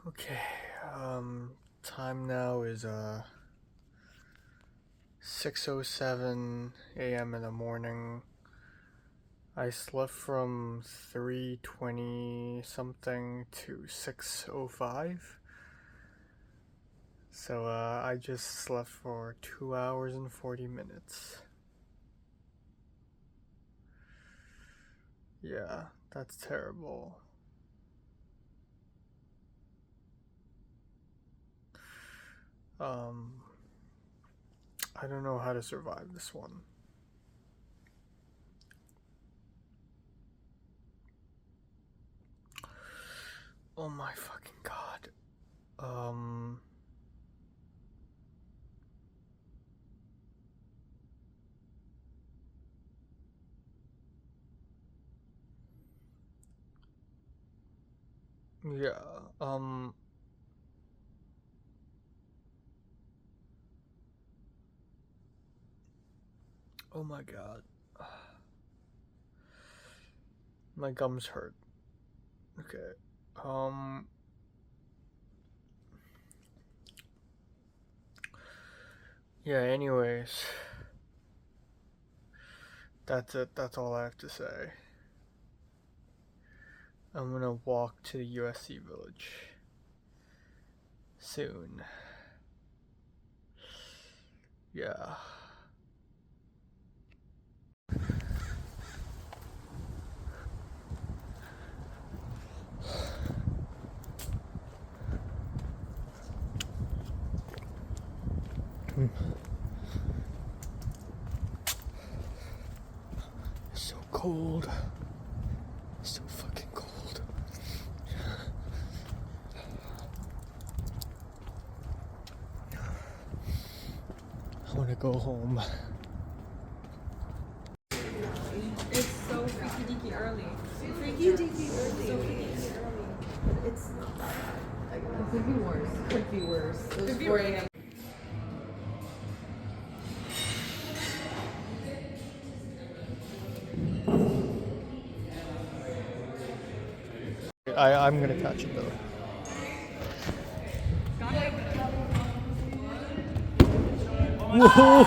Okay, time now is 6:07 a.m. in the morning. I slept from 3:20 something to 6:05. So I just slept for 2 hours and 40 minutes. Yeah, that's terrible. I don't know how to survive this one. Oh my fucking god. Yeah, oh my god. My gums hurt. Okay. Yeah, anyways. That's it. That's all I have to say. I'm gonna walk to the USC village soon. Yeah. It's so cold. It's so fucking cold. I wanna go home. It's so freaky deaky early. Freaky deaky early. So freaky deaky early. It's not that bad. It could be worse. Could be worse. Could be 4 a.m. I'm gonna catch it though. Whoa!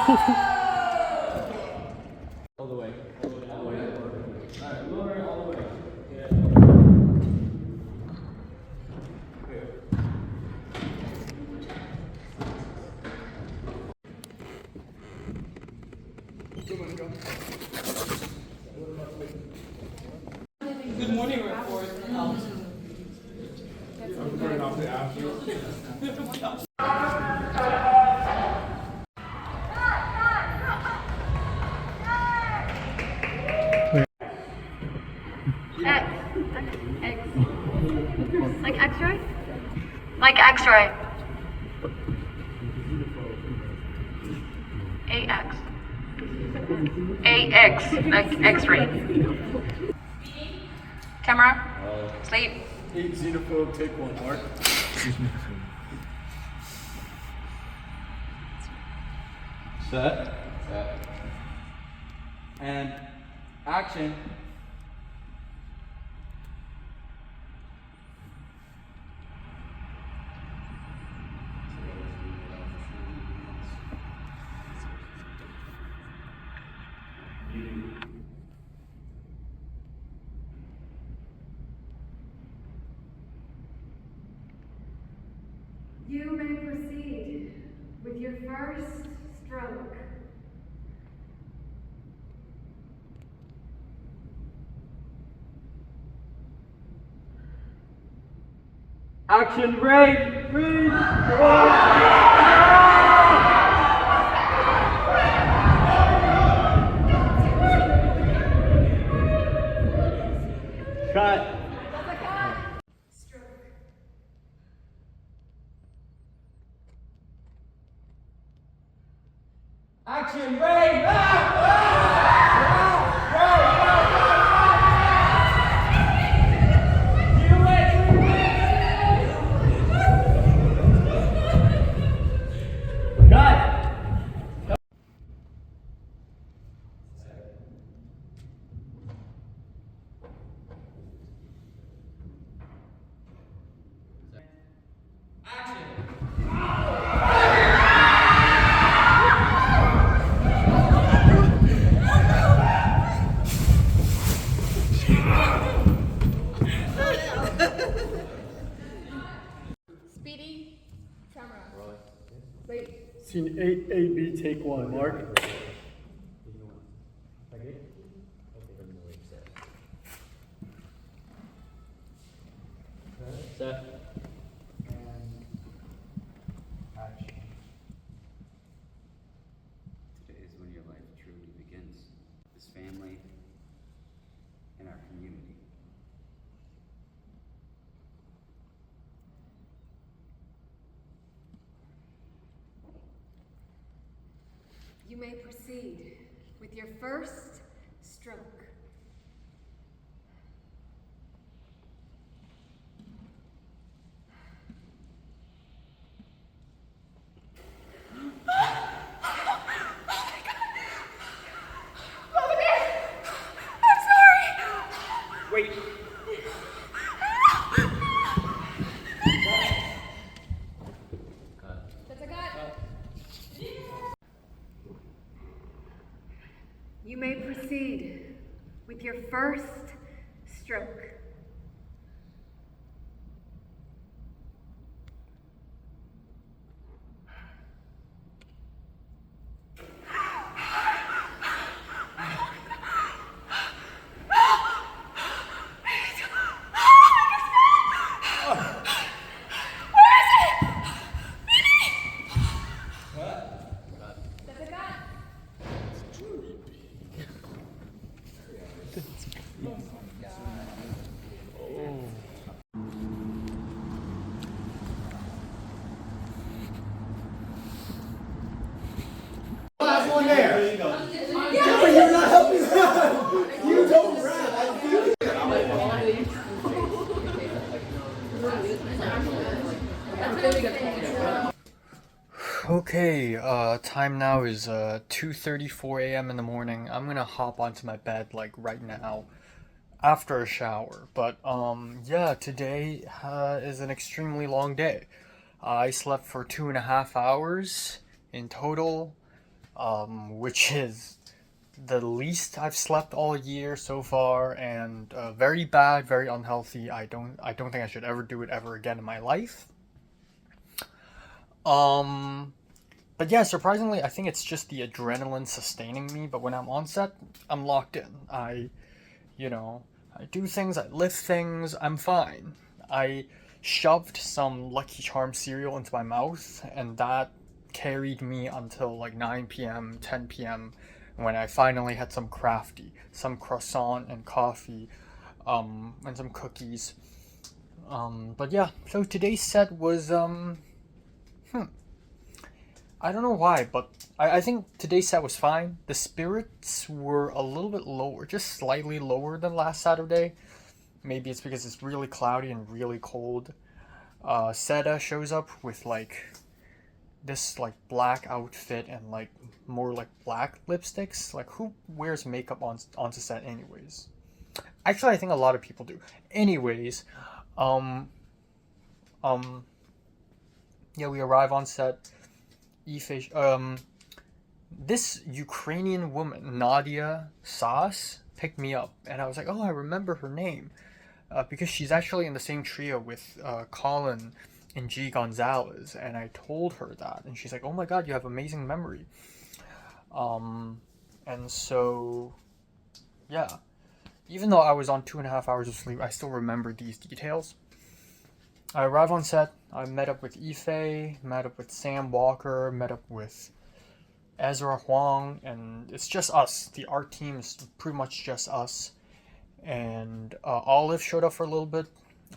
All the way. All the way. All the way. Alright, lower all the way. Good morning, report. I'm turning off the after. X. Like X-ray? Like X-ray. AX. AX. Like X-ray. Camera. Sleep. 8 xenophobe, take 1, Mark. Set. Set. And action. You may proceed with your first stroke. Action, break! Breathe! Cut. Stroke. Action, break! Scene 8AB, take 1. Mark. Set. Today is when your life truly begins. This family and our community. You may proceed with your first stroke. Wait. That's a cut. You may proceed with your first stroke. That's a cut. Last one there. Yeah, but you're not helping them. You don't rap. I feel it. Okay, time now is 2:34 a.m. in the morning. I'm gonna hop onto my bed like right now after a shower. But yeah, today is an extremely long day. I slept for 2.5 hours in total, which is the least I've slept all year so far, and very bad, very unhealthy. I don't think I should ever do it ever again in my life. But yeah, surprisingly, I think it's just the adrenaline sustaining me. But when I'm on set, I'm locked in. I do things, I lift things, I'm fine. I shoved some Lucky Charm cereal into my mouth, and that carried me until like 9 p.m., 10 p.m., when I finally had some crafty, some croissant and coffee, and some cookies. But yeah, so today's set was, I don't know why, but I think today's set was fine. The spirits were a little bit lower, just slightly lower than last Saturday. Maybe it's because it's really cloudy and really cold. Seda shows up with like this like black outfit and like more like black lipsticks. Like, who wears makeup onto set anyways? Actually, I think a lot of people do. Anyways, yeah, we arrive on set. This Ukrainian woman, Nadia Sas, picked me up, and I was like, oh, I remember her name, because she's actually in the same trio with Colin and G Gonzalez, and I told her that, and she's like, oh my god, you have amazing memory. And so, yeah, even though I was on 2.5 hours of sleep, I still remember these details. I arrived on set, I met up with Ife, met up with Sam Walker, met up with Ezra Huang, and it's just us. The art team is pretty much just us. And Olive showed up for a little bit,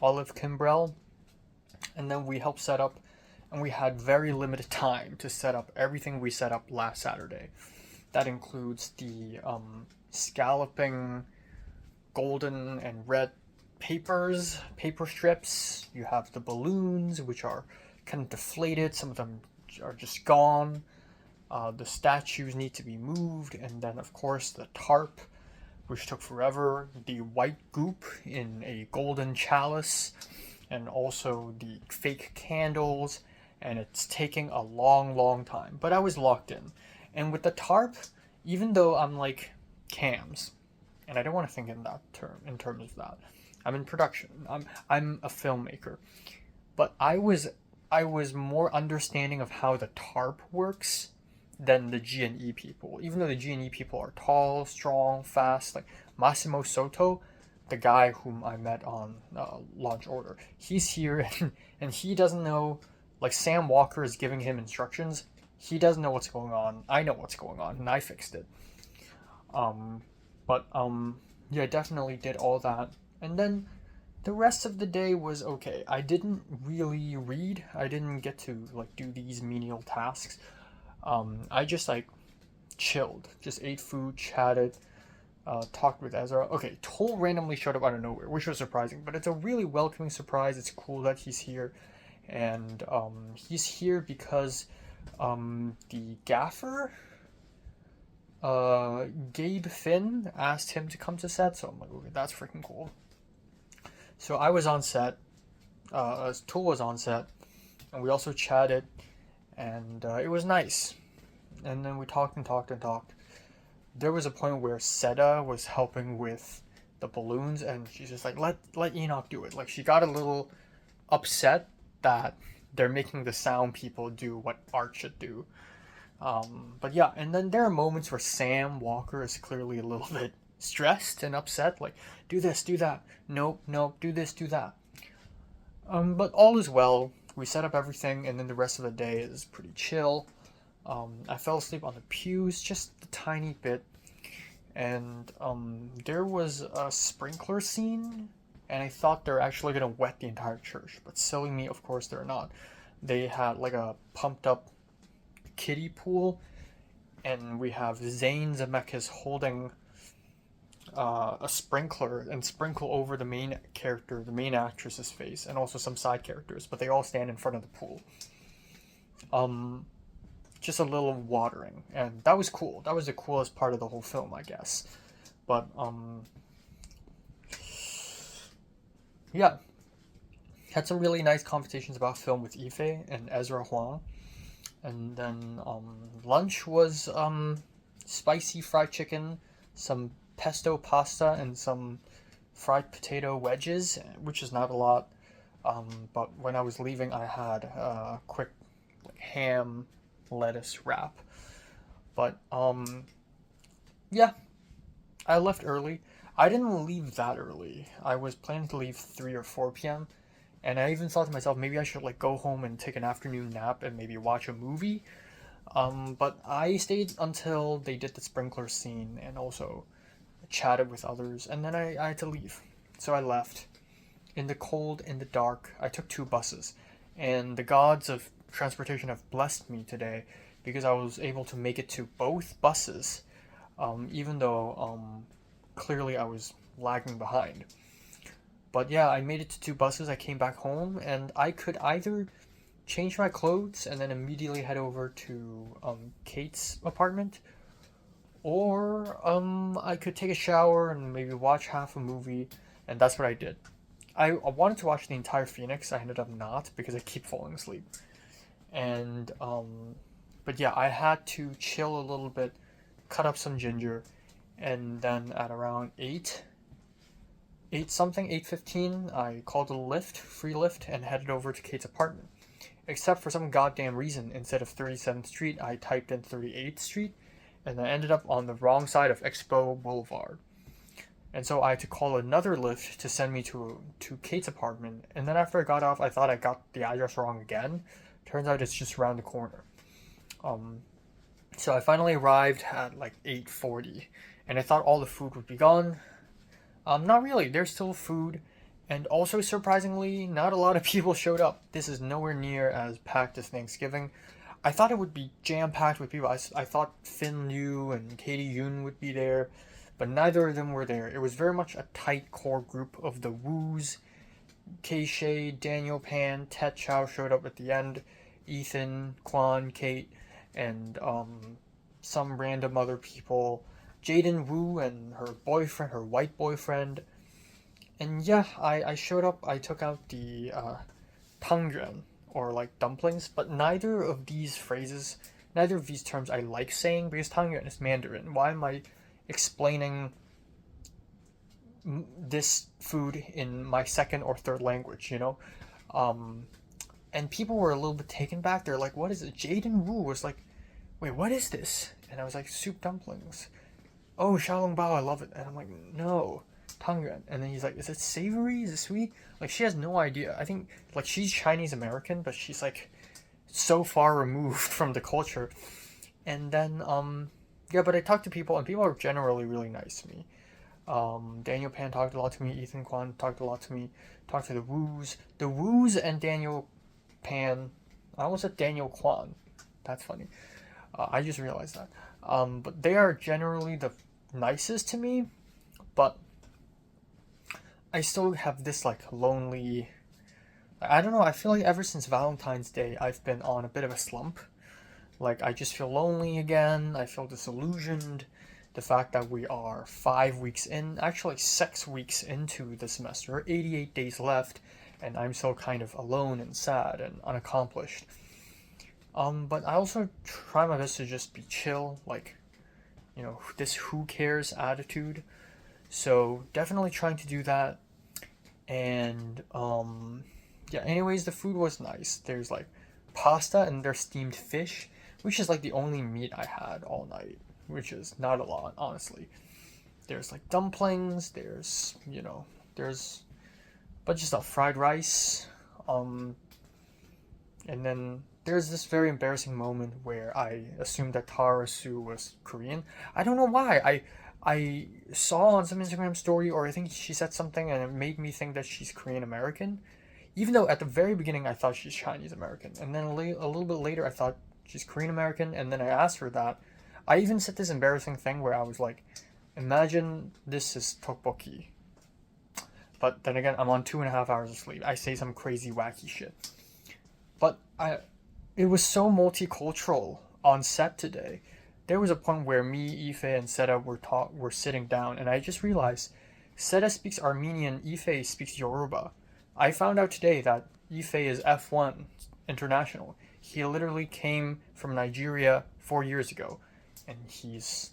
Olive Kimbrell, and then we helped set up, and we had very limited time to set up everything we set up last Saturday. That includes the scalloping golden and red paper strips. You have the balloons, which are kind of deflated. Some of them are just gone. The statues need to be moved, and then of course the tarp, which took forever. The white goop in a golden chalice, and also the fake candles, and it's taking a long time. But I was locked in. And with the tarp, even though I'm like cams, and I don't want to think in terms of that. I'm in production. I'm a filmmaker. But I was I was more understanding of how the tarp works than the G and E people. Even though the G and E people are tall, strong, fast, like Massimo Soto, the guy whom I met on Launch Order, he's here and he doesn't know. Like Sam Walker is giving him instructions. He doesn't know what's going on. I know what's going on, and I fixed it. But yeah, I definitely did all that, and then the rest of the day was okay. I didn't really read. I didn't get to like do these menial tasks. I just like chilled, just ate food, chatted, talked with Ezra. Okay, Toll randomly showed up out of nowhere, which was surprising, but it's a really welcoming surprise. It's cool that he's here, and he's here because the gaffer, Gabe Finn, asked him to come to set. So I'm like, okay, that's freaking cool. So I was on set, Tool was on set, and we also chatted, and it was nice. And then we talked and talked and talked. There was a point where Seda was helping with the balloons, and she's just like, let Enoch do it. Like, she got a little upset that they're making the sound people do what art should do. But yeah, and then there are moments where Sam Walker is clearly a little bit stressed and upset, like, do this, do that, nope, do this, do that. But all is well. We set up everything, and then the rest of the day is pretty chill. I fell asleep on the pews just a tiny bit, and there was a sprinkler scene, and I thought they're actually gonna wet the entire church, but silly me, of course they're not. They had like a pumped up kiddie pool, and we have Zayn Zemeckis holding a sprinkler and sprinkle over the main character, the main actress's face, and also some side characters, but they all stand in front of the pool. Just a little watering, and that was cool. That was the coolest part of the whole film, I guess. But yeah, had some really nice conversations about film with Ife and Ezra Huang. And then lunch was spicy fried chicken, some pesto pasta, and some fried potato wedges, which is not a lot. But when I was leaving, I had a quick ham lettuce wrap. But yeah, I left early. I didn't leave that early. I was planning to leave 3 or 4 p.m. And I even thought to myself, maybe I should like go home and take an afternoon nap and maybe watch a movie. But I stayed until they did the sprinkler scene and also chatted with others, and then I had to leave. So I left. In the cold, in the dark, I took 2 buses. And the gods of transportation have blessed me today because I was able to make it to both buses, even though clearly I was lagging behind. But yeah, I made it to 2 buses. I came back home, and I could either change my clothes and then immediately head over to Kate's apartment, or I could take a shower and maybe watch half a movie, and that's what I did. I wanted to watch the entire Phoenix. I ended up not because I keep falling asleep. And but yeah, I had to chill a little bit, cut up some ginger, and then at around 8:15, I called a Lyft, free Lyft, and headed over to Kate's apartment. Except for some goddamn reason, instead of 37th Street, I typed in 38th Street, and I ended up on the wrong side of Expo Boulevard. And so I had to call another Lyft to send me to Kate's apartment, and then after I got off, I thought I got the address wrong again. Turns out it's just around the corner. So I finally arrived at like 8:40, and I thought all the food would be gone. Not really, there's still food, and also surprisingly, not a lot of people showed up. This is nowhere near as packed as Thanksgiving. I thought it would be jam-packed with people. I thought Finn Liu and Katie Yoon would be there, but neither of them were there. It was very much a tight core group of the Woos. Kei-Shay, Daniel Pan, Tet Chow showed up at the end, Ethan, Quan, Kate, and some random other people. Jaden Wu and her boyfriend, her white boyfriend. And yeah, I showed up, I took out the tangyuan, or like dumplings, but neither of these terms I like saying, because tangyuan is Mandarin. Why am I explaining this food in my second or third language, you know? and people were a little bit taken back. They're like, "What is it?" Jaden Wu was like, "Wait, what is this?" And I was like, "Soup dumplings." "Oh, xiaolongbao, bao, I love it." And I'm like, "No, tangyuan." And then he's like, "Is it savory? Is it sweet?" Like, she has no idea. I think like she's Chinese American, but she's like so far removed from the culture. And then yeah, but I talked to people, and people are generally really nice to me. Daniel Pan talked a lot to me. Ethan Kwan talked a lot to me. Talked to the Woos and Daniel Pan. I almost said Daniel Kwan. That's funny. I just realized that. But they are generally the nicest to me. But I still have this like lonely. I don't know. I feel like ever since Valentine's Day, I've been on a bit of a slump. Like, I just feel lonely again. I feel disillusioned. The fact that we are 5 weeks in, actually 6 weeks into the semester, 88 days left, and I'm still kind of alone and sad and unaccomplished. But I also try my best to just be chill, like, this who cares attitude. So definitely trying to do that. And yeah, anyways, the food was nice. There's like pasta and there's steamed fish, which is like the only meat I had all night, which is not a lot, honestly. There's like dumplings, there's a bunch of stuff, fried rice, and then there's this very embarrassing moment where I assumed that Tara Sue was Korean. I don't know why. I saw on some Instagram story, or I think she said something, and it made me think that she's Korean American. Even though at the very beginning I thought she's Chinese American, and then a little bit later I thought she's Korean American, and then I asked her that. I even said this embarrassing thing where I was like, imagine this is tteokbokki. But then again, I'm on 2.5 hours of sleep. I say some crazy wacky shit. But it was so multicultural on set today. There was a point where me, Ife, and Seta were sitting down, and I just realized Seta speaks Armenian, Ife speaks Yoruba. I found out today that Ife is F1 international. He literally came from Nigeria 4 years ago, and he's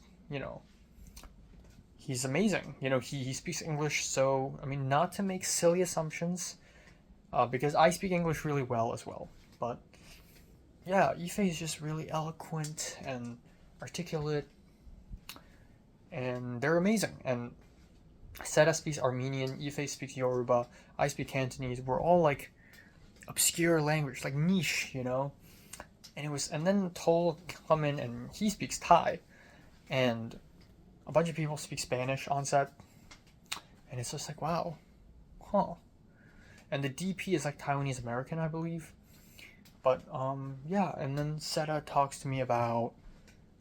amazing. He speaks English, so, I mean, not to make silly assumptions, because I speak English really well as well. But, yeah, Ife is just really eloquent and articulate, and they're amazing. And Seta speaks Armenian, Ife speaks Yoruba, I speak Cantonese. We're all like obscure language, like niche, And then Toll come in and he speaks Thai, and a bunch of people speak Spanish on set, and it's just like, wow, huh. And the DP is like Taiwanese American, I believe. But yeah, and then Seta talks to me about,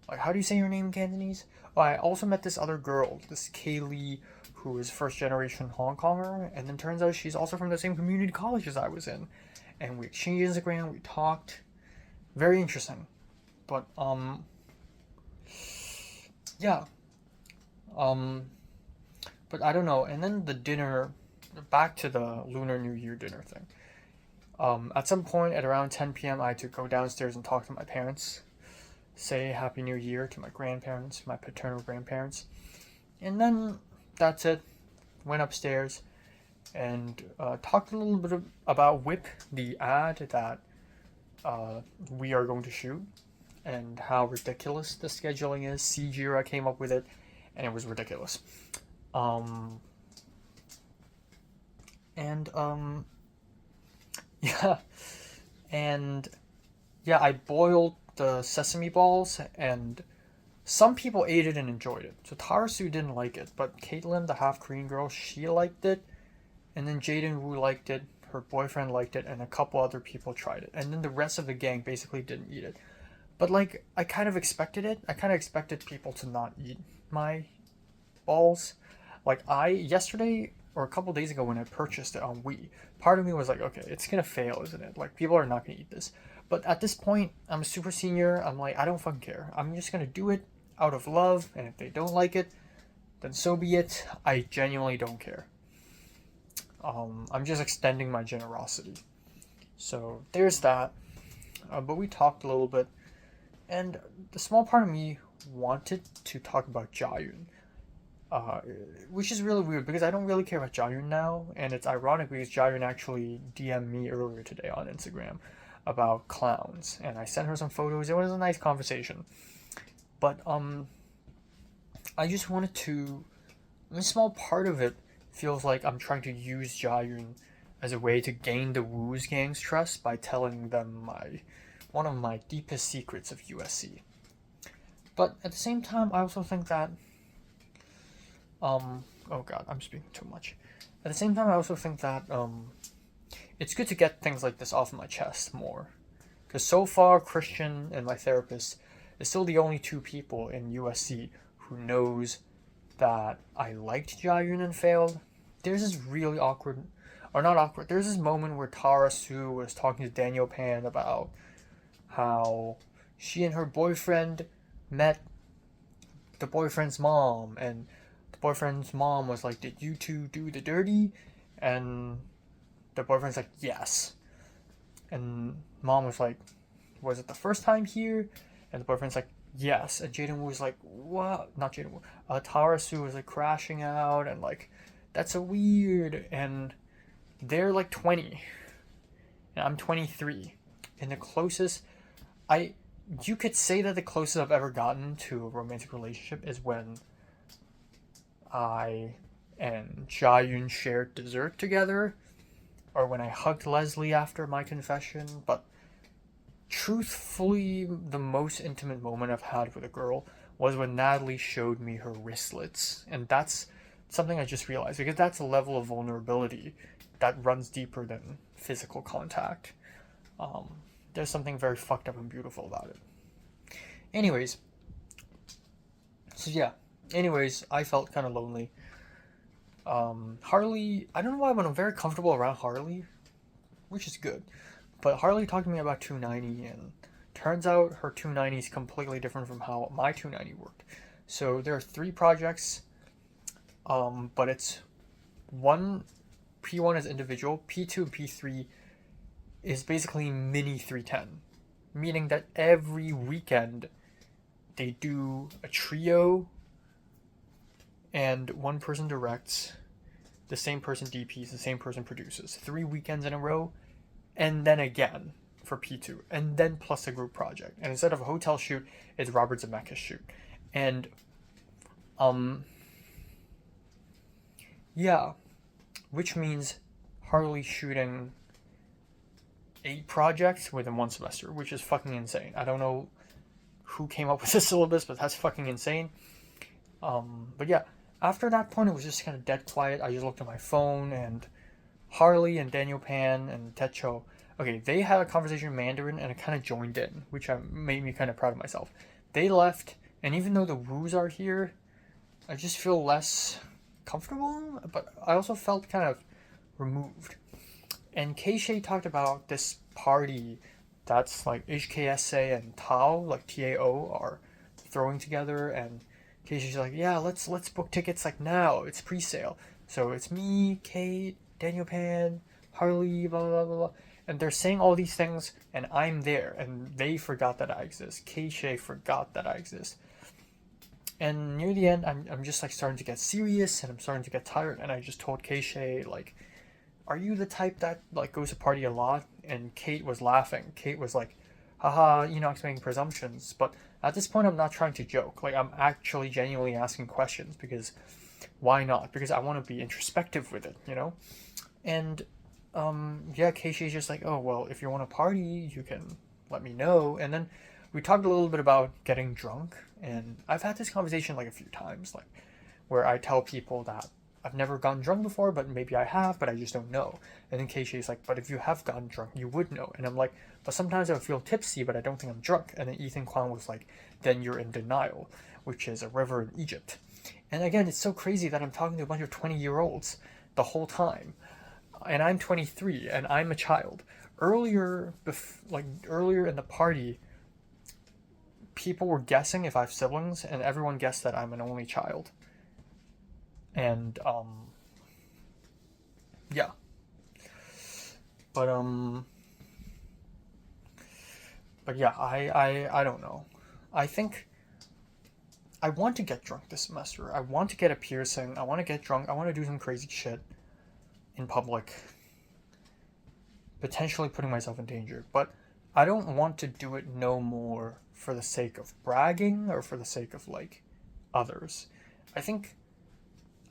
like, how do you say your name in Cantonese? Oh, I also met this other girl, this Kaylee, who is first generation Hong Konger, and then turns out she's also from the same community college as I was in. And we exchanged Instagram, we talked. Very interesting. But yeah. But I don't know. And then the dinner, back to the Lunar New Year dinner thing. At some point at around 10 p.m. I had to go downstairs and talk to my parents, say Happy New Year to my grandparents, my paternal grandparents, and then that's it. Went upstairs and talked a little bit about Whip, the ad that we are going to shoot, and how ridiculous the scheduling is. Jira came up with it, and it was ridiculous. Yeah, and yeah, I boiled the sesame balls, and some people ate it and enjoyed it. So Tarasu didn't like it, but Caitlin, the half Korean girl, she liked it, and then Jaden Wu liked it, her boyfriend liked it, and a couple other people tried it, and then the rest of the gang basically didn't eat it. But like, I kind of expected it. I kind of expected people to not eat my balls. Like, yesterday or a couple days ago when I purchased it on Wii, part of me was like, okay, it's gonna fail, isn't it? Like, people are not gonna eat this. But at this point, I'm a super senior. I'm like, I don't fucking care. I'm just gonna do it out of love, and if they don't like it, then so be it. I genuinely don't care. I'm just extending my generosity. So there's that. But we talked a little bit, and the small part of me wanted to talk about Jiayun. which is really weird because I don't really care about Jayun now, and it's ironic because Jayun actually DM'd me earlier today on Instagram about clowns, and I sent her some photos. It was a nice conversation, but I just wanted to. A small part of it feels like I'm trying to use Jayun as a way to gain the Wu's gang's trust by telling them one of my deepest secrets of USC. But at the same time, I also think that oh god, I'm speaking too much. At the same time, I also think that it's good to get things like this off my chest more. Because so far, Christian and my therapist is still the only two people in USC who knows that I liked Jayun and failed. There's this really awkward, or not awkward, there's this moment where Tara Sue was talking to Daniel Pan about how she and her boyfriend met the boyfriend's mom, and the boyfriend's mom was like, "Did you two do the dirty?" And the boyfriend's like, "Yes." And mom was like, "Was it the first time here?" And the boyfriend's like, "Yes." And Jaden was like, "What?" Not Jaden. Tara Sue was like crashing out and like, "That's so weird." And they're like 20, and I'm 23. And the closest you could say that the closest I've ever gotten to a romantic relationship is when I and Jayun shared dessert together, or when I hugged Leslie after my confession. But truthfully, the most intimate moment I've had with a girl was when Natalie showed me her wristlets. And that's something I just realized, because that's a level of vulnerability that runs deeper than physical contact. There's something very fucked up and beautiful about it. Anyways, I felt kind of lonely. Harley, I don't know why, but I'm very comfortable around Harley, which is good. But Harley talked to me about 290, and turns out her 290 is completely different from how my 290 worked. So there are 3 projects, but it's P1 is individual, P2 and P3 is basically mini 310, meaning that every weekend they do a trio and one person directs, the same person DPs, the same person produces. 3 weekends in a row, and then again for P2, and then plus a group project. And instead of a hotel shoot, it's Robert Zemeckis shoot. And which means Harley shooting 8 projects within 1 semester, which is fucking insane. I don't know who came up with this syllabus, but that's fucking insane. But yeah, after that point, it was just kind of dead quiet. I just looked at my phone, and Harley and Daniel Pan and Techo, okay, they had a conversation in Mandarin, and I kind of joined in, which made me kind of proud of myself. They left, and even though the Woos are here, I just feel less comfortable, but I also felt kind of removed. And Keisha talked about this party that's like HKSA and Tao, like TAO, are throwing together, and Keisha's like, "Yeah, let's book tickets like now. It's pre-sale." So it's me, Kate, Daniel Pan, Harley, blah blah blah blah, and they're saying all these things, and I'm there, and they forgot that I exist. Keisha forgot that I exist. And near the end, I'm just like starting to get serious, and I'm starting to get tired, and I just told Keisha, like, "Are you the type that like goes to party a lot?" And Kate was laughing. Kate was like, "Haha, you're not making presumptions." But at this point, I'm not trying to joke. Like, I'm actually genuinely asking questions, because why not? Because I want to be introspective with it, you know? And Keisha's just like, "Oh, well, if you want to party, you can let me know." And then we talked a little bit about getting drunk, and I've had this conversation like a few times, like, where I tell people that I've never gotten drunk before, but maybe I have, but I just don't know. And then Keisha's like, "But if you have gotten drunk, you would know." And I'm like, "But sometimes I feel tipsy, but I don't think I'm drunk." And then Ethan Kwan was like, "Then you're in denial," which is a river in Egypt. And again, it's so crazy that I'm talking to a bunch of 20-year-olds the whole time. And I'm 23, and I'm a child. Earlier in the party, people were guessing if I have siblings, and everyone guessed that I'm an only child. And yeah, but yeah, I don't know. I think I want to get drunk this semester. I want to get a piercing. I want to get drunk. I want to do some crazy shit in public, potentially putting myself in danger. But I don't want to do it no more for the sake of bragging or for the sake of like others. I think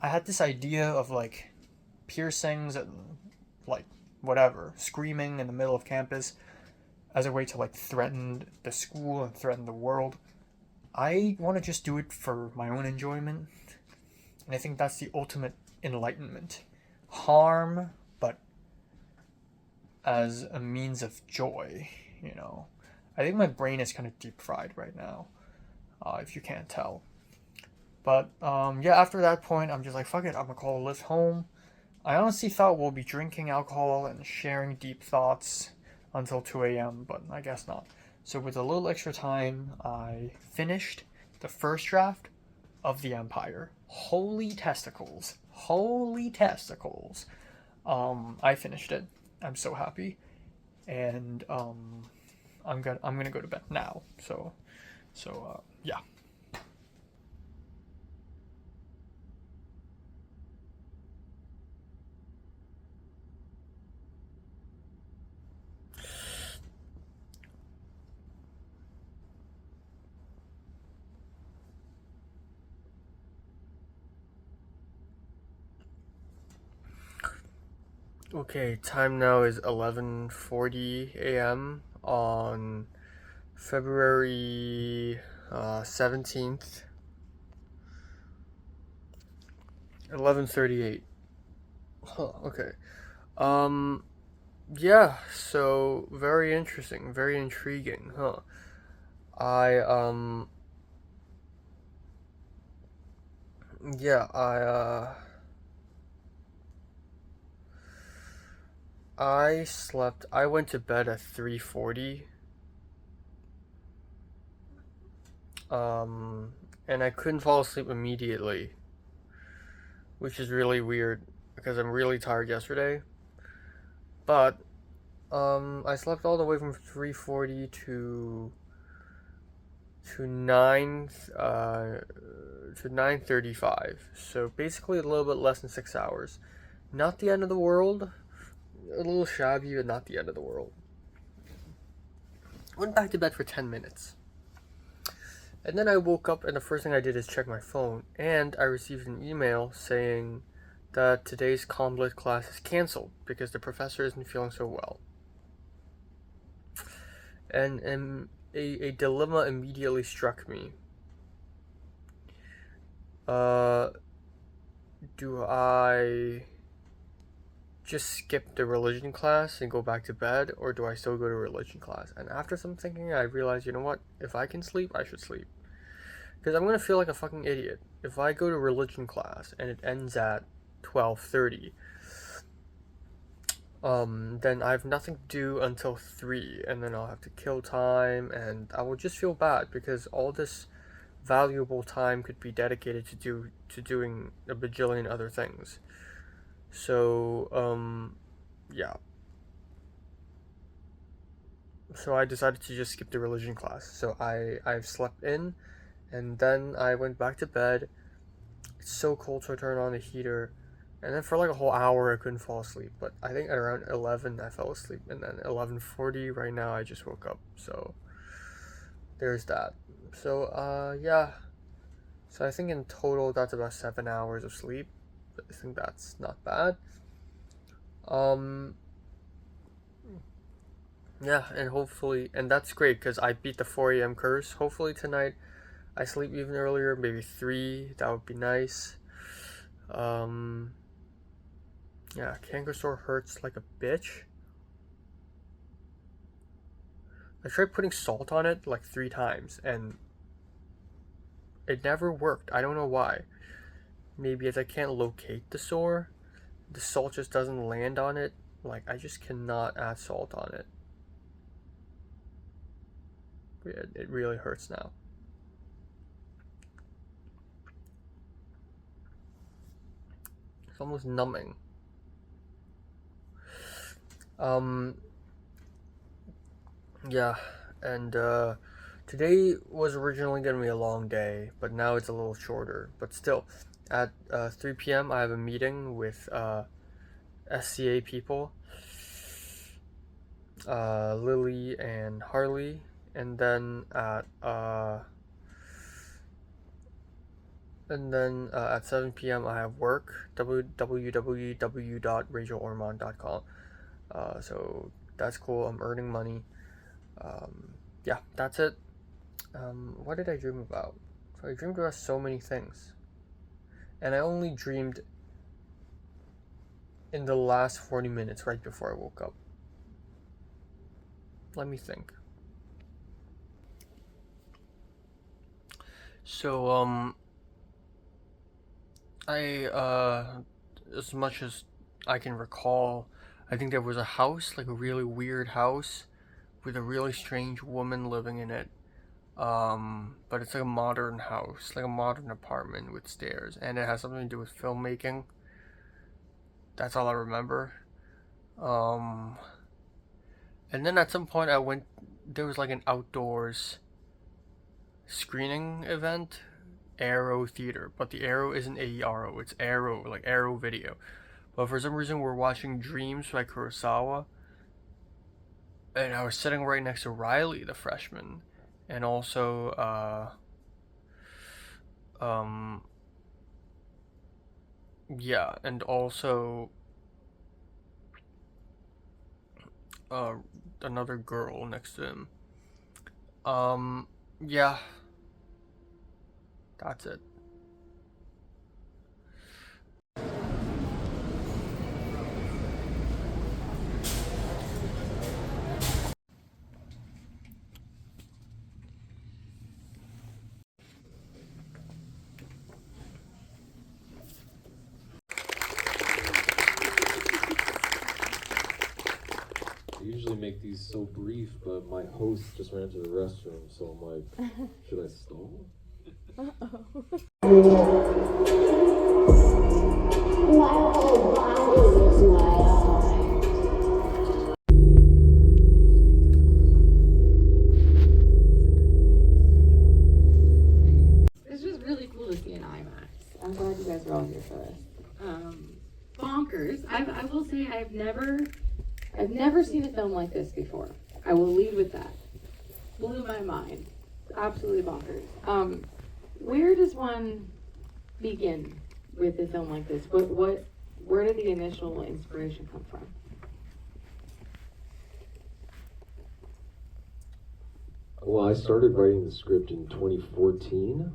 I had this idea of like piercings and like whatever, screaming in the middle of campus as a way to like threaten the school and threaten the world. I want to just do it for my own enjoyment. And I think that's the ultimate enlightenment. Harm, but as a means of joy, you know. I think my brain is kind of deep fried right now, if you can't tell. But yeah, after that point, I'm just like, fuck it, I'm gonna call a lift home. I honestly thought we'll be drinking alcohol and sharing deep thoughts until 2 a.m., but I guess not. So with a little extra time, I finished the first draft of The Empire. Holy testicles. Holy testicles. I finished it. I'm so happy. And I'm gonna go to bed now. So yeah. Okay, time now is 11:40 a.m. on February 17th. 11:38. Huh, okay. Yeah, so very interesting, very intriguing, huh? I yeah, I went to bed at 3:40. And I couldn't fall asleep immediately, which is really weird because I'm really tired yesterday. But I slept all the way from 3:40 to 9:35. So basically a little bit less than 6 hours. Not the end of the world. A little shabby, but not the end of the world. Went back to bed for 10 minutes. And then I woke up and the first thing I did is check my phone, and I received an email saying that today's Comm Lit class is cancelled because the professor isn't feeling so well. And a dilemma immediately struck me. Do I just skip the religion class and go back to bed, or do I still go to religion class? And after some thinking, I realized, you know what? If I can sleep, I should sleep. Because I'm gonna feel like a fucking idiot if I go to religion class and it ends at 12:30. Then I have nothing to do until 3, and then I'll have to kill time, and I will just feel bad because all this valuable time could be dedicated to doing a bajillion other things. So, yeah. So I decided to just skip the religion class. So I've slept in, and then I went back to bed. It's so cold, so I turned on the heater. And then for like a whole hour, I couldn't fall asleep. But I think at around 11, I fell asleep. And then 11:40, right now, I just woke up. So there's that. So, yeah. So I think in total, that's about 7 hours of sleep. I think that's not bad. Yeah, and hopefully, and that's great because I beat the 4 a.m. curse. Hopefully tonight I sleep even earlier, maybe 3. That would be nice. Yeah, canker sore hurts like a bitch. I tried putting salt on it like 3 times and it never worked. I don't know why. Maybe as I can't locate the sore, the salt just doesn't land on it. Like, I just cannot add salt on it. It really hurts now. It's almost numbing. Yeah, and Today was originally going to be a long day, but now it's a little shorter. But still, at 3 p.m. I have a meeting with SCA people, Lily and Harley, and then at 7 p.m. I have work, www.rachelormond.com. So that's cool. I'm earning money. Yeah, that's it. What did I dream about? So I dreamed about so many things. And I only dreamed in the last 40 minutes right before I woke up. Let me think. So, as much as I can recall, I think there was a house, like a really weird house, with a really strange woman living in it. But it's like a modern house, like a modern apartment with stairs, and it has something to do with filmmaking. That's all I remember. And then at some point there was like an outdoors screening event, Arrow Theater, but the Arrow isn't AERO, it's Arrow, like Arrow Video. But for some reason we're watching Dreams by Kurosawa, and I was sitting right next to Riley, the freshman, and also yeah, and also another girl next to him. Yeah, that's it. I usually make these so brief, but my host just ran to the restroom, so I'm like, should I stall? It's just really cool to see an IMAX. I'm glad you guys are all here for this. Bonkers. I will say I've never seen a film like this before. I will lead with that. Blew my mind. Absolutely bonkers. Where does one begin with a film like this? Where did the initial inspiration come from? Well, I started writing the script in 2014,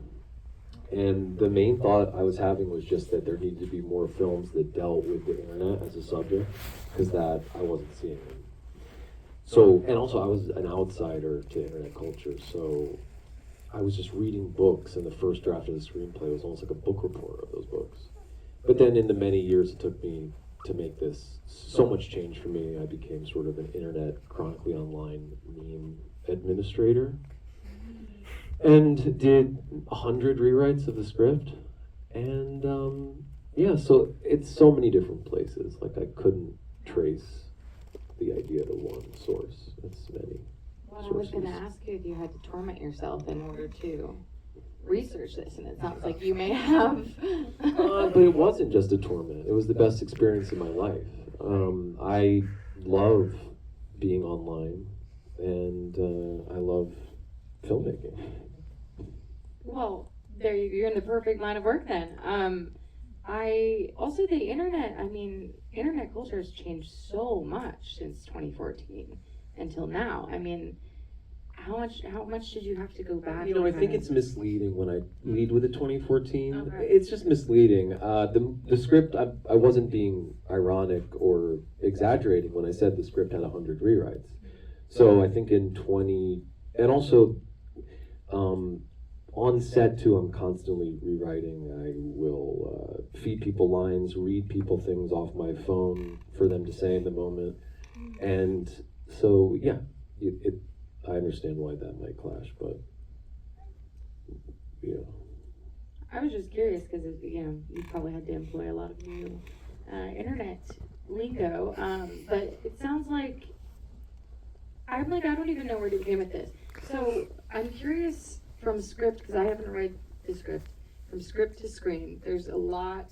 and the main thought I was having was just that there needed to be more films that dealt with the internet as a subject, because that I wasn't seeing them. So, and also I was an outsider to internet culture, so I was just reading books, and the first draft of the screenplay was almost like a book report of those books. But then in the many years it took me to make this, so much change for me. I became sort of an internet chronically online meme administrator, and did 100 rewrites of the script, and yeah, so it's so many different places. Like I couldn't trace the idea to one source. It's many. Well, I was going to ask you if you had to torment yourself in order to research this, and it sounds like you may have. But it wasn't just a torment. It was the best experience of my life. I love being online, and I love filmmaking. Well, you're in the perfect line of work then. I also the internet. I mean, internet culture has changed so much since 2014 until now. I mean, how much did you have to go back? You know, I think it's misleading when I lead with the 2014. Okay. It's just misleading. The script, I wasn't being ironic or exaggerating when I said the script had 100 rewrites. So I think in 20, and also on set too, I'm constantly rewriting. I will feed people lines, read people things off my phone for them to say in the moment. And so, yeah, I understand why that might clash, but yeah. I was just curious because you probably had to employ a lot of new internet lingo, but it sounds like I don't even know where to begin with this. So I'm curious from script, because I haven't read the script, from script to screen, there's a lot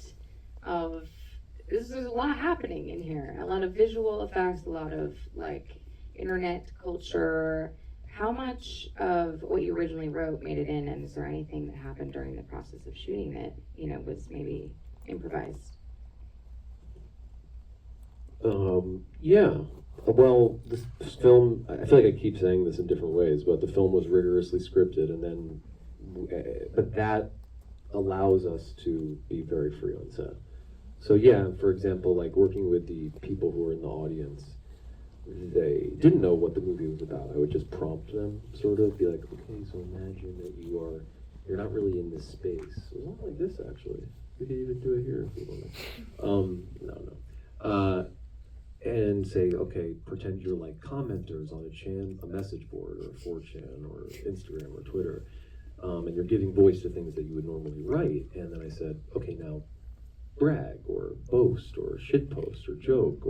happening in here. A lot of visual effects, a lot of like internet culture. How much of what you originally wrote made it in, and is there anything that happened during the process of shooting that, was maybe improvised? Yeah. Well, this film, I feel like I keep saying this in different ways, but the film was rigorously scripted, and then, but that allows us to be very free on set. So yeah, for example, like working with the people who were in the audience, they didn't know what the movie was about. I would just prompt them, sort of, be like, okay, so imagine that you're not really in this space. It's not like this, actually. We could even do it here if you want. No. And say, okay, pretend you're like commenters on a message board, or 4chan, or Instagram, or Twitter, and you're giving voice to things that you would normally write. And then I said, okay, now brag, or boast, or shitpost, or joke,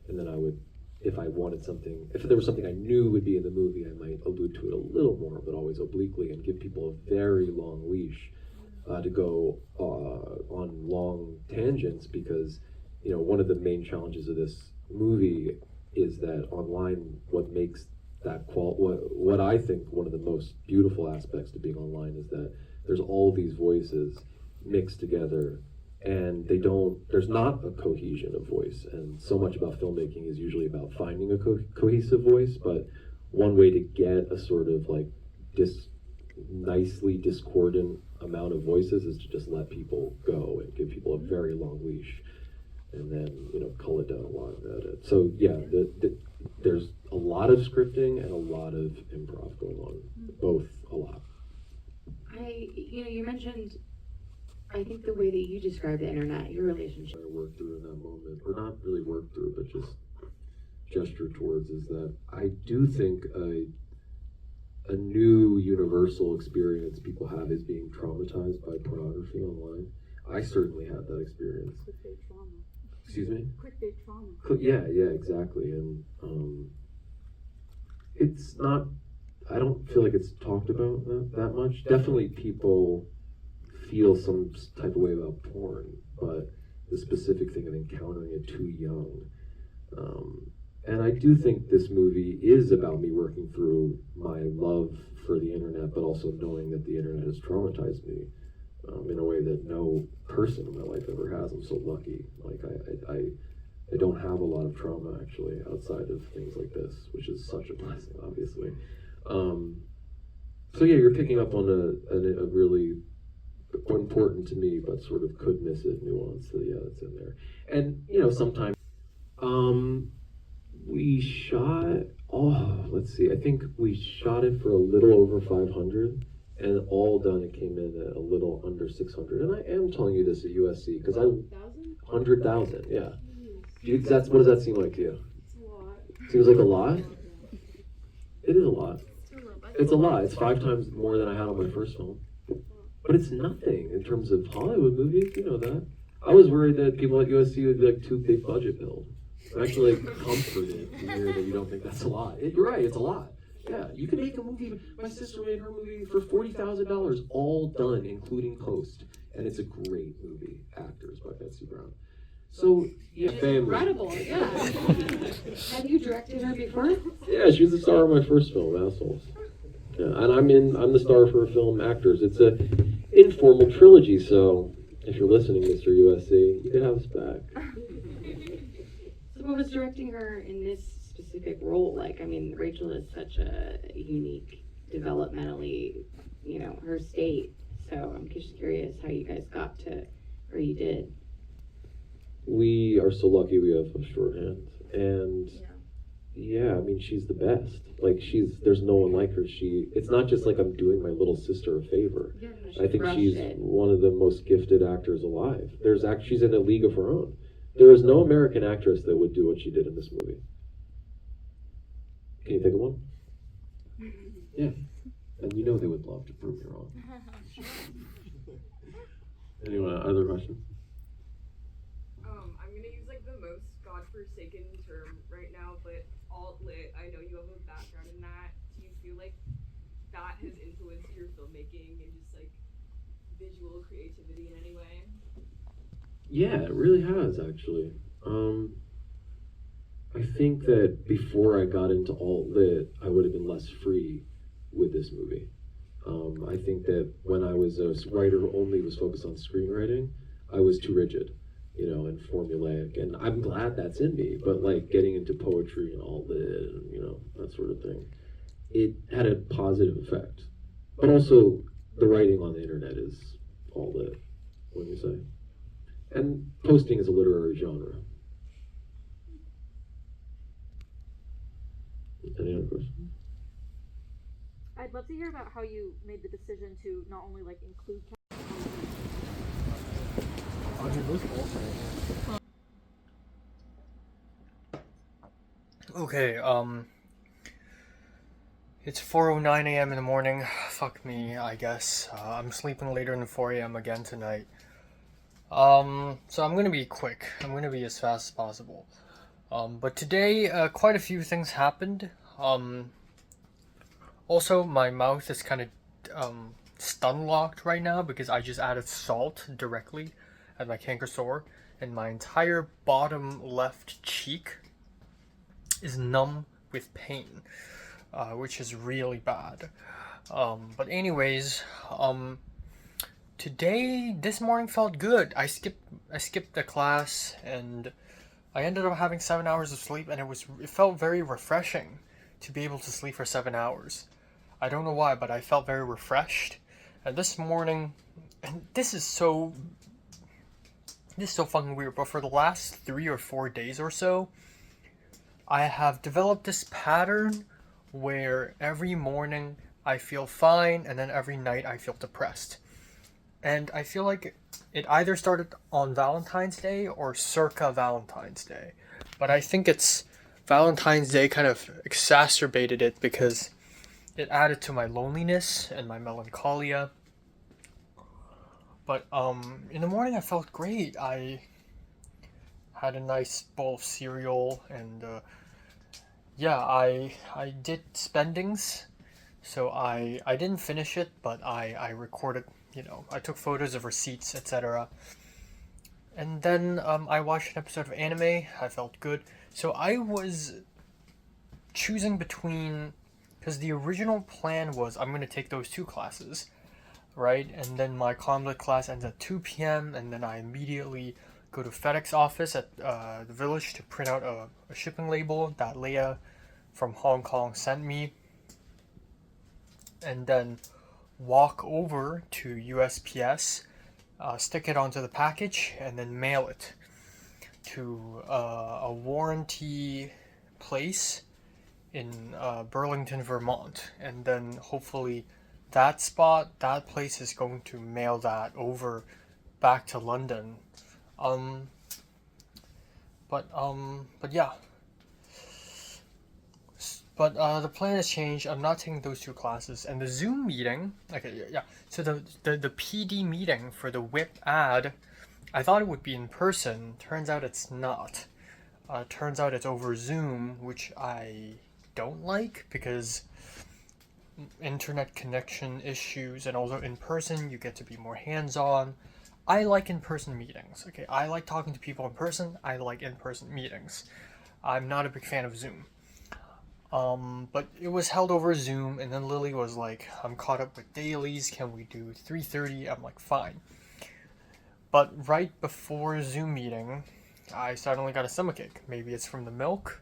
and then I would, if there was something I knew would be in the movie, I might allude to it a little more, but always obliquely, and give people a very long leash to go on long tangents, because, one of the main challenges of this movie is that online, what makes that what I think one of the most beautiful aspects to being online is that there's all these voices mixed together, and there's not a cohesion of voice. And so much about filmmaking is usually about finding a cohesive voice, but one way to get a sort of like nicely discordant amount of voices is to just let people go and give people a very long leash, and then cull it down a lot about it. So yeah, there's a lot of scripting and a lot of improv going on, both a lot. You mentioned, I think the way that you describe the internet, your relationship. I worked through in that moment, or not really worked through, but just gesture towards, is that I do think a new universal experience people have is being traumatized by pornography online. I certainly had that experience. Clickbait trauma. Excuse me? Clickbait trauma. Yeah, exactly. And it's not, I don't feel like it's talked about that much. Definitely people feel some type of way about porn, but the specific thing of encountering it too young. And I do think this movie is about me working through my love for the internet, but also knowing that the internet has traumatized me in a way that no person in my life ever has. I'm so lucky. Like I don't have a lot of trauma actually outside of things like this, which is such a blessing, obviously. So yeah, you're picking up on a really important to me, but sort of could miss it nuance. So yeah, that's in there. And sometimes we shot, I think we shot it for a little over 500, and all done it came in at a little under 600. And I am telling you this at USC because 100,000, yeah. What does that seem like to you? It's a lot. Seems like a lot? It is a lot. It's a lot. It's 5 times more than I had on my first film. But it's nothing in terms of Hollywood movies, you know that. I was worried that people at USC would be like too big budget build. I'm actually comforted to hear that you don't think that's a lot. You're right, it's a lot. Yeah, you can make a movie. My sister made her movie for $40,000, all done, including post. And it's a great movie, Actors by Betsy Brown. So, yeah, family. Incredible, yeah. Have you directed her before? Yeah, she was the star of my first film, Assholes. Yeah, and I'm the star for a film, Actors. It's an informal trilogy, so if you're listening, Mr. USC, you can have us back. So what was directing her in this specific role like? I mean, Rachel is such a unique, developmentally, her state. So I'm just curious how you guys got to where you did. We are so lucky we have a shorthand, and yeah, I mean, she's the best. Like, there's no one like her. It's not just like I'm doing my little sister a favor. Yeah, I think she's one of the most gifted actors alive. She's in a league of her own. There is no American actress that would do what she did in this movie. Can you think of one? Yeah. And they would love to prove you wrong. Anyone, other questions? I'm gonna use like the most godforsaken term right now, but alt lit. I know you have a background in that. Do you feel like that has influenced your filmmaking and just like visual creativity in any way? Yeah, it really has actually. I think that before I got into alt lit, I would have been less free with this movie. I think that when I was a writer who only was focused on screenwriting, I was too rigid, and formulaic. And I'm glad that's in me, but like getting into poetry and alt lit, and that sort of thing, it had a positive effect. But also, the writing on the internet is alt lit, wouldn't you say? And posting is a literary genre. Any other questions? I'd love to hear about how you made the decision to not only like include Okay, it's 4:09 a.m. in the morning. Fuck me, I guess. I'm sleeping later than 4 a.m. again tonight. So I'm gonna be quick. I'm gonna be as fast as possible. But today, quite a few things happened. Also, my mouth is kind of, stun locked right now because I just added salt directly at my canker sore, and my entire bottom left cheek is numb with pain, which is really bad. But anyways, this morning felt good. I skipped the class, and I ended up having 7 hours of sleep, and it felt very refreshing to be able to sleep for 7 hours. I don't know why, but I felt very refreshed. And this morning, and this is so fucking weird, but for the last 3 or 4 days or so, I have developed this pattern where every morning I feel fine, and then every night I feel depressed. And I feel like it either started on Valentine's Day or circa Valentine's Day. But I think it's Valentine's Day kind of exacerbated it because it added to my loneliness and my melancholia. But in the morning I felt great. I had a nice bowl of cereal, and I did spendings. So I didn't finish it, but I recorded, I took photos of receipts, etc. And then I watched an episode of anime. I felt good. So I was choosing between, because the original plan was I'm going to take those 2 classes, right? And then my comm lit class ends at 2 p.m. and then I immediately go to FedEx office at the village to print out a shipping label that Leia from Hong Kong sent me, and then walk over to USPS, stick it onto the package, and then mail it to a warranty place in Burlington, Vermont. And then hopefully that place is going to mail that over back to London. But yeah. But the plan has changed. I'm not taking those 2 classes. And the Zoom meeting, okay, yeah. So the PD meeting for the whip ad, I thought it would be in person. Turns out it's not. Turns out it's over Zoom, which I don't like because internet connection issues, and also in person you get to be more hands-on. I like in-person meetings. Okay, I like talking to people in person. I like in-person meetings. I'm not a big fan of Zoom. But it was held over Zoom, and then Lily was like, I'm caught up with dailies, can we do 3:30? I'm like, fine. But right before Zoom meeting, I suddenly got a stomachache. Maybe it's from the milk,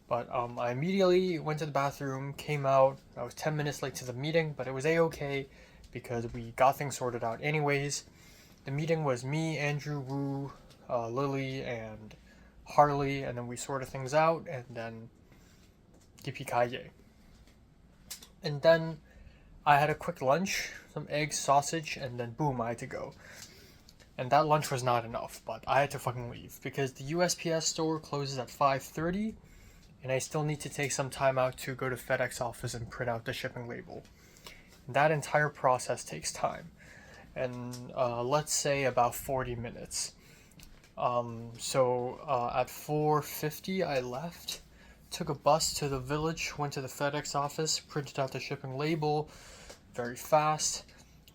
but I immediately went to the bathroom, came out. I was 10 minutes late to the meeting, but it was a-okay because we got things sorted out anyways. The meeting was me, Andrew Wu, Lily, and Harley, and then we sorted things out, and then yippee-ki-yay. And then I had a quick lunch, some eggs, sausage, and then boom, I had to go. And that lunch was not enough, but I had to fucking leave because the USPS store closes at 5:30, and I still need to take some time out to go to FedEx office and print out the shipping label. And that entire process takes time, and let's say about 40 minutes. So at 4:50 I left. took a bus to the village, went to the FedEx office, printed out the shipping label very fast,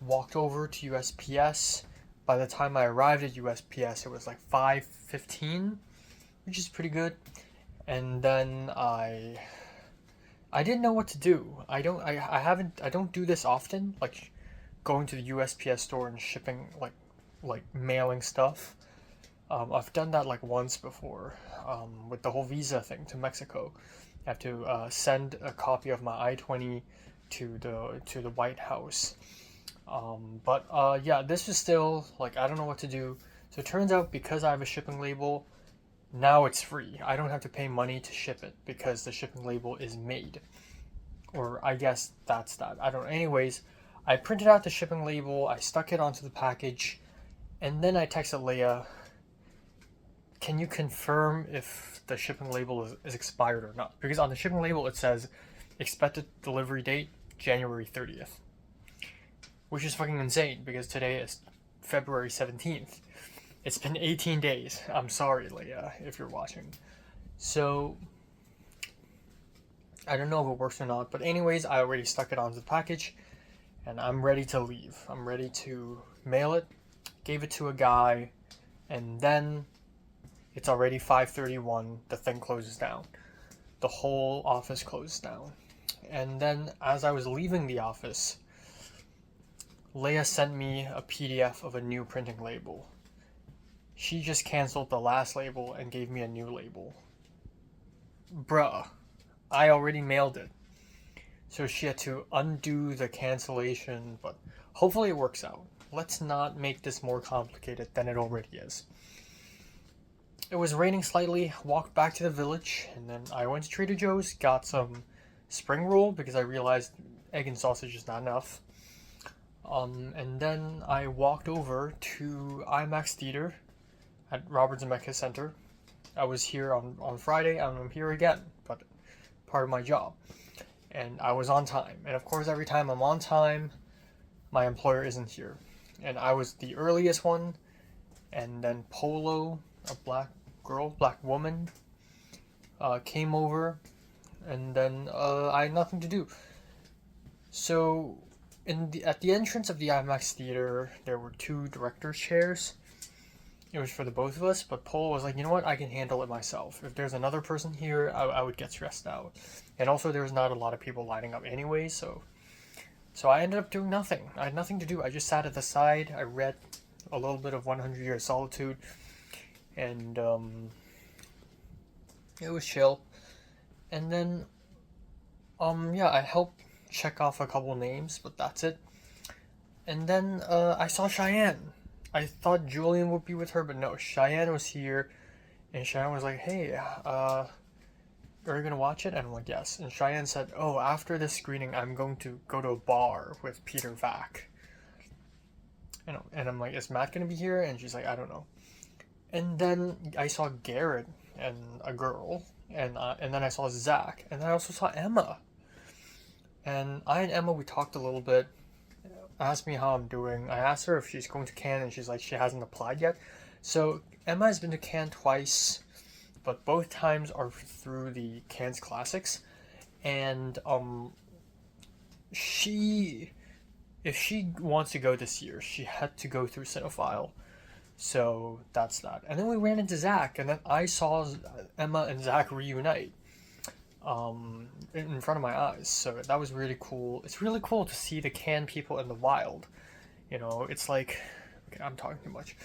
walked over to USPS. By the time I arrived at USPS, it was like 5:15, which is pretty good. And then I didn't know what to do. I don't do this often, like going to the USPS store and shipping like mailing stuff. I've done that like once before, with the whole visa thing to Mexico. I have to send a copy of my I-20 to the White House. But yeah, this is still like I don't know what to do. So it turns out because I have a shipping label, now it's free. I don't have to pay money to ship it because the shipping label is made. Or I guess that's that. I don't know. Anyways, I printed out the shipping label, I stuck it onto the package, and then I texted Leia, can you confirm if the shipping label is expired or not? Because on the shipping label it says expected delivery date January 30th. Which is fucking insane because today is February 17th. It's been 18 days. I'm sorry, Leia, if you're watching. So, I don't know if it works or not, but anyways, I already stuck it onto the package, and I'm ready to leave. I'm ready to mail it, gave it to a guy, and then it's already 5:31, the thing closes down. The whole office closes down. And then, as I was leaving the office, Leia sent me a PDF of a new printing label. She just canceled the last label and gave me a new label. Bruh, I already mailed it. So she had to undo the cancellation, but hopefully it works out. Let's not make this more complicated than it already is. It was raining slightly, walked back to the village, and then I went to Trader Joe's, got some spring roll because I realized egg and sausage is not enough. And then I walked over to IMAX Theater at Robert Zemeckis Center. I was here on Friday, and I'm here again, but part of my job. And I was on time. And of course, every time I'm on time, my employer isn't here. And I was the earliest one, and then Polo, a black woman, came over, and then I had nothing to do. So at the entrance of the IMAX theater, there were 2 director's chairs. It was for the both of us, but Polo was like, you know what, I can handle it myself. If there's another person here, I would get stressed out. And also, there was not a lot of people lining up anyway, so I ended up doing nothing. I had nothing to do. I just sat at the side. I read a little bit of 100 Years of Solitude, and it was chill. And then, yeah, I helped check off a couple names, but that's it. And then I saw Cheyenne. I thought Julian would be with her, but no, Cheyenne was here, and Cheyenne was like, hey, are you gonna watch it? And I'm like, yes. And Cheyenne said, oh, after this screening, I'm going to go to a bar with Peter Vack. And I'm like, is Matt gonna be here? And she's like, I don't know. And then I saw Garrett and a girl, and then I saw Zach, and then I also saw Emma. And I and Emma, we talked a little bit, asked me how I'm doing. I asked her if she's going to Cannes, and she's like, she hasn't applied yet. So Emma has been to Cannes twice, but both times are through the Cannes Classics. And if she wants to go this year, she had to go through Cinephile. So that's that. And then we ran into Zach, and then I saw Emma and Zach reunite in front of my eyes. So that was really cool. It's really cool to see the Cannes people in the wild. You know, it's like, okay, I'm talking too much.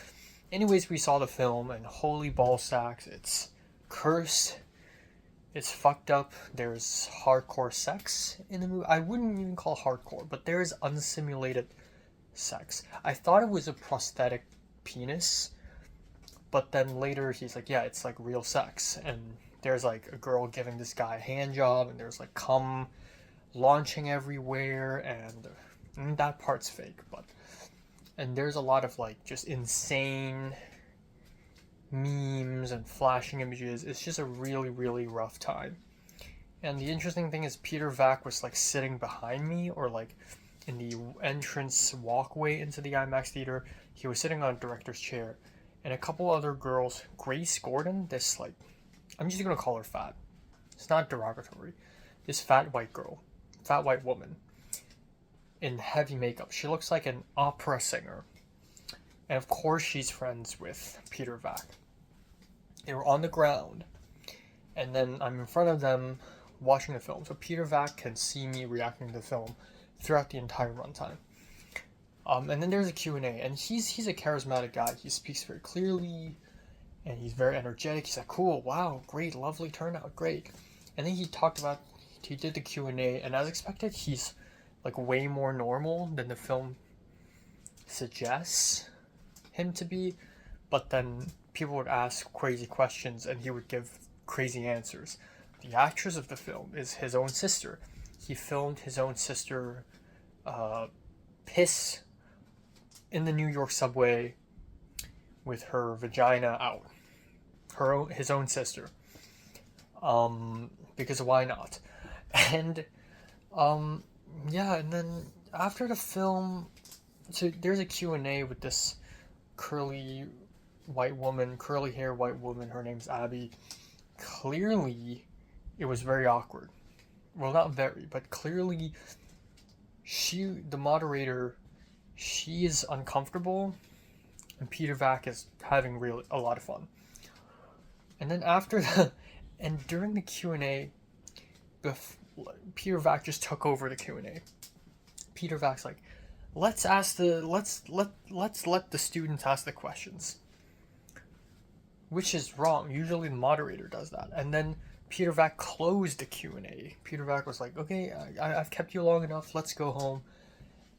Anyways, we saw the film, and holy ball sacks, it's cursed, it's fucked up. There's hardcore sex in the movie. I wouldn't even call it hardcore, but there's unsimulated sex. I thought it was a prosthetic penis, but then later he's like, yeah, it's like real sex. And there's like a girl giving this guy a hand job, and there's like cum launching everywhere, and that part's fake, and there's a lot of like just insane memes and flashing images. It's just a really, really rough time. And the interesting thing is Peter Vack was like sitting behind me, or like in the entrance walkway into the IMAX theater. He was sitting on a director's chair, and a couple other girls, Grace Gordon, this like, I'm just gonna call her fat. It's not derogatory. This fat white girl, fat white woman, in heavy makeup. She looks like an opera singer. And of course she's friends with Peter Vack. They were on the ground, and then I'm in front of them watching the film. So Peter Vack can see me reacting to the film throughout the entire runtime. And then there's a Q&A, and he's a charismatic guy. He speaks very clearly, and he's very energetic. He's like, cool, wow, great, lovely turnout, great. And then he did the Q&A, and as expected, he's like way more normal than the film suggests him to be. But then people would ask crazy questions, and he would give crazy answers. The actress of the film is his own sister. He filmed his own sister piss in the New York subway with her vagina out. His own sister. Because why not? And yeah, and then after the film, so there's a Q&A with this curly hair white woman. Her name's Abby. Clearly, it was very awkward. Well, not very, but clearly, the moderator, she is uncomfortable, and Peter Vack is having a lot of fun. And then during the Q&A, Peter Vack just took over the Q&A. Peter Vack's like, let's let the students ask the questions. Which is wrong. Usually the moderator does that. And then Peter Vack closed the Q&A. Peter Vack was like, okay, I've kept you long enough, let's go home.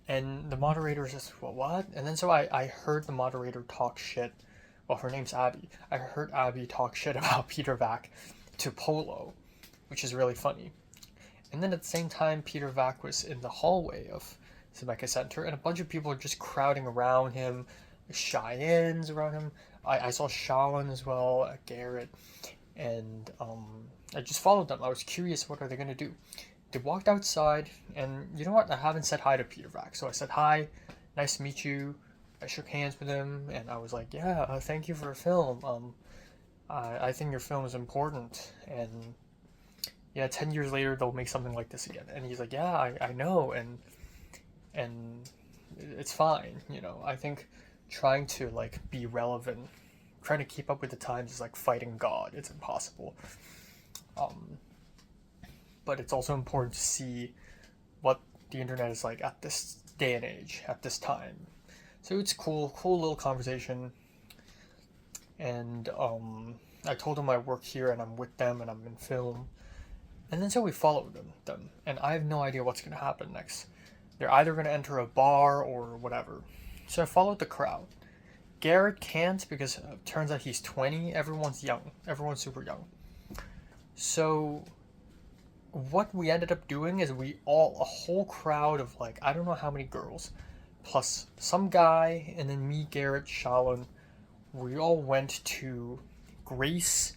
And the moderator was just, well, what? And then so I heard the moderator talk shit. Well, her name's Abby. I heard Abby talk shit about Peter Vack to Polo, which is really funny. And then at the same time, Peter Vack was in the hallway of Zemeka Center, and a bunch of people are just crowding around him. Cheyenne's around him. I saw Shalin as well, Garrett, and I just followed them. I was curious, what are they going to do? They walked outside, and you know what? I haven't said hi to Peter Vack, so I said, hi, nice to meet you. I shook hands with him, and I was like, yeah, thank you for the film. I think your film is important, and yeah, 10 years later, they'll make something like this again. And he's like, yeah, I know, and it's fine, you know. I think trying to, like, be relevant, trying to keep up with the times is like fighting God. It's impossible. But it's also important to see what the internet is like at this day and age, at this time. So it's cool little conversation. And I told them I work here and I'm with them and I'm in film. And then so we followed them. And I have no idea what's going to happen next. They're either going to enter a bar or whatever. So I followed the crowd. Garrett can't because it turns out he's 20. Everyone's young. Everyone's super young. So what we ended up doing is a whole crowd of like, I don't know how many girls, plus some guy, and then me, Garrett, Shalin, we all went to Grace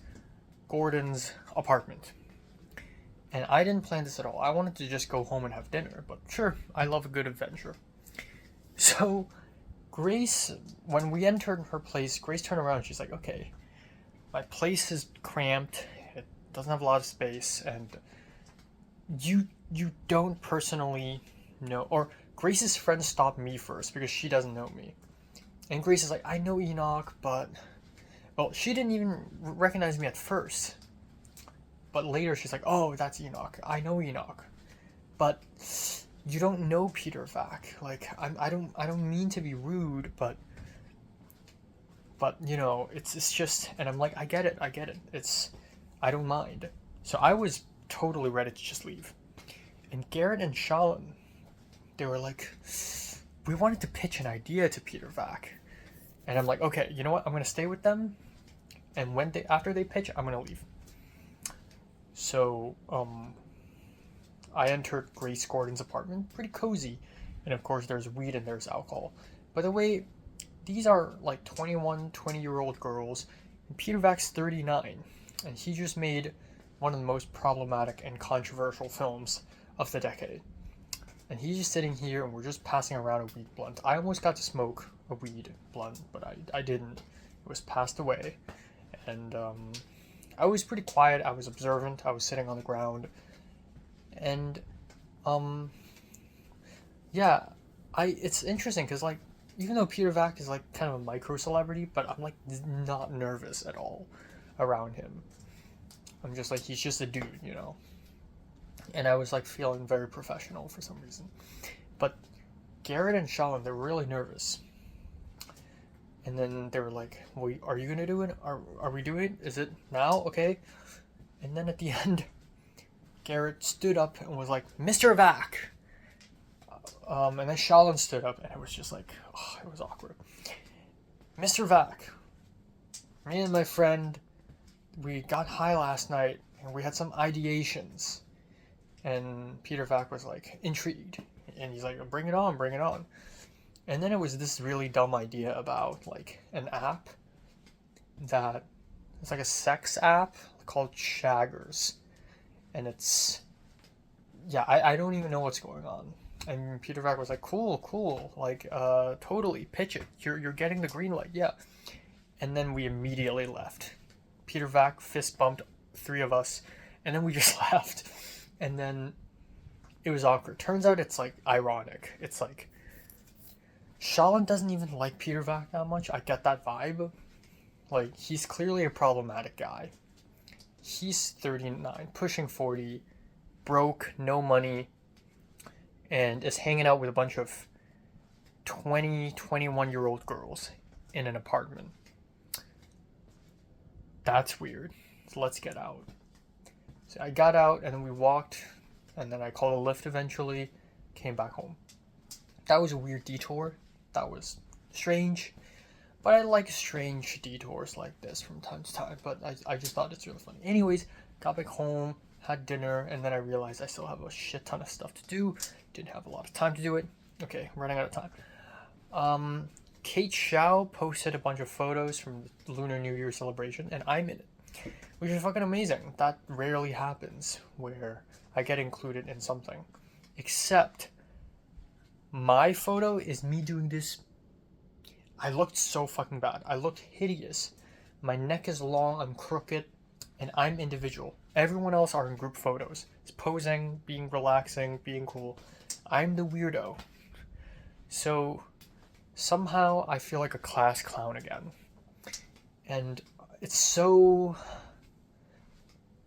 Gordon's apartment. And I didn't plan this at all. I wanted to just go home and have dinner, but sure, I love a good adventure. So Grace, when we entered her place, Grace turned around and she's like, okay, my place is cramped, it doesn't have a lot of space, and you don't personally know, or Grace's friend stopped me first because she doesn't know me. And Grace is like, I know Enoch, but, well, she didn't even recognize me at first. But later she's like, oh, that's Enoch. I know Enoch. But you don't know Peter Vack. Like, I don't mean to be rude, but you know, it's just, and I'm like, I get it. I don't mind. So I was totally ready to just leave. And Garrett and Shalin, they were like, we wanted to pitch an idea to Peter Vack. And I'm like, okay, you know what? I'm going to stay with them. And after they pitch, I'm going to leave. So, I entered Grace Gordon's apartment, pretty cozy. And of course there's weed and there's alcohol. By the way, these are like 20-year-old girls. And Peter Vack's 39. And he just made one of the most problematic and controversial films of the decade. And he's just sitting here and we're just passing around a weed blunt. I almost got to smoke a weed blunt, but I didn't. It was passed away. And I was pretty quiet. I was observant. I was sitting on the ground, and yeah, it's interesting because like even though Peter Vac is like kind of a micro celebrity, but I'm like not nervous at all around him. I'm just like he's just a dude, you know. And I was like feeling very professional for some reason. But Garrett and Sean, they're really nervous. And then they were like, well, are you gonna do it? Are we doing it? Is it now? Okay. And then at the end, Garrett stood up and was like, Mr. Vac. And then Shalin stood up, and it was just like, oh, it was awkward. Mr. Vac, me and my friend, we got high last night, and we had some ideations. And Peter Vac was like, intrigued. And he's like, bring it on, bring it on. And then it was this really dumb idea about like an app that it's like a sex app called Shaggers. And it's, yeah, I don't even know what's going on. And Peter Vac was like, cool, like, totally, pitch it. You're getting the green light, yeah. And then we immediately left. Peter Vac fist bumped 3 of us, and then we just left. And then it was awkward. Turns out it's like ironic. It's like Shalin doesn't even like Peter Vac that much. I get that vibe. Like he's clearly a problematic guy. He's 39, pushing 40, broke, no money, and is hanging out with a bunch of 20, 21-year-old girls in an apartment. That's weird. So let's get out. So I got out and then we walked, and then I called a Lyft eventually, came back home. That was a weird detour. That was strange. But I like strange detours like this from time to time. But I just thought it's really funny. Anyways, got back home, had dinner, and then I realized I still have a shit ton of stuff to do. Didn't have a lot of time to do it. Okay, running out of time. Kate Xiao posted a bunch of photos from the Lunar New Year celebration, and I'm in it. Which is fucking amazing. That rarely happens where I get included in something. Except my photo is me doing this. I looked so fucking bad. I looked hideous. My neck is long, I'm crooked, and I'm individual. Everyone else are in group photos. It's posing, being relaxing, being cool. I'm the weirdo. So somehow I feel like a class clown again. And it's so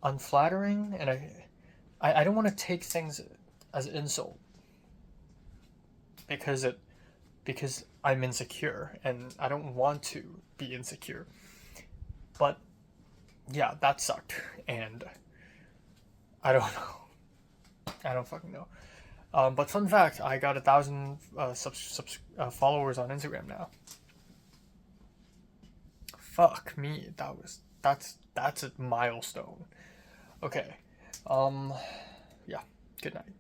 unflattering, and I don't want to take things as insult because I'm insecure and I don't want to be insecure. But yeah, that sucked, and I don't know. I don't fucking know. But fun fact, I got 1,000 followers on Instagram now. Fuck me, that's a milestone. Okay. Yeah. Good night.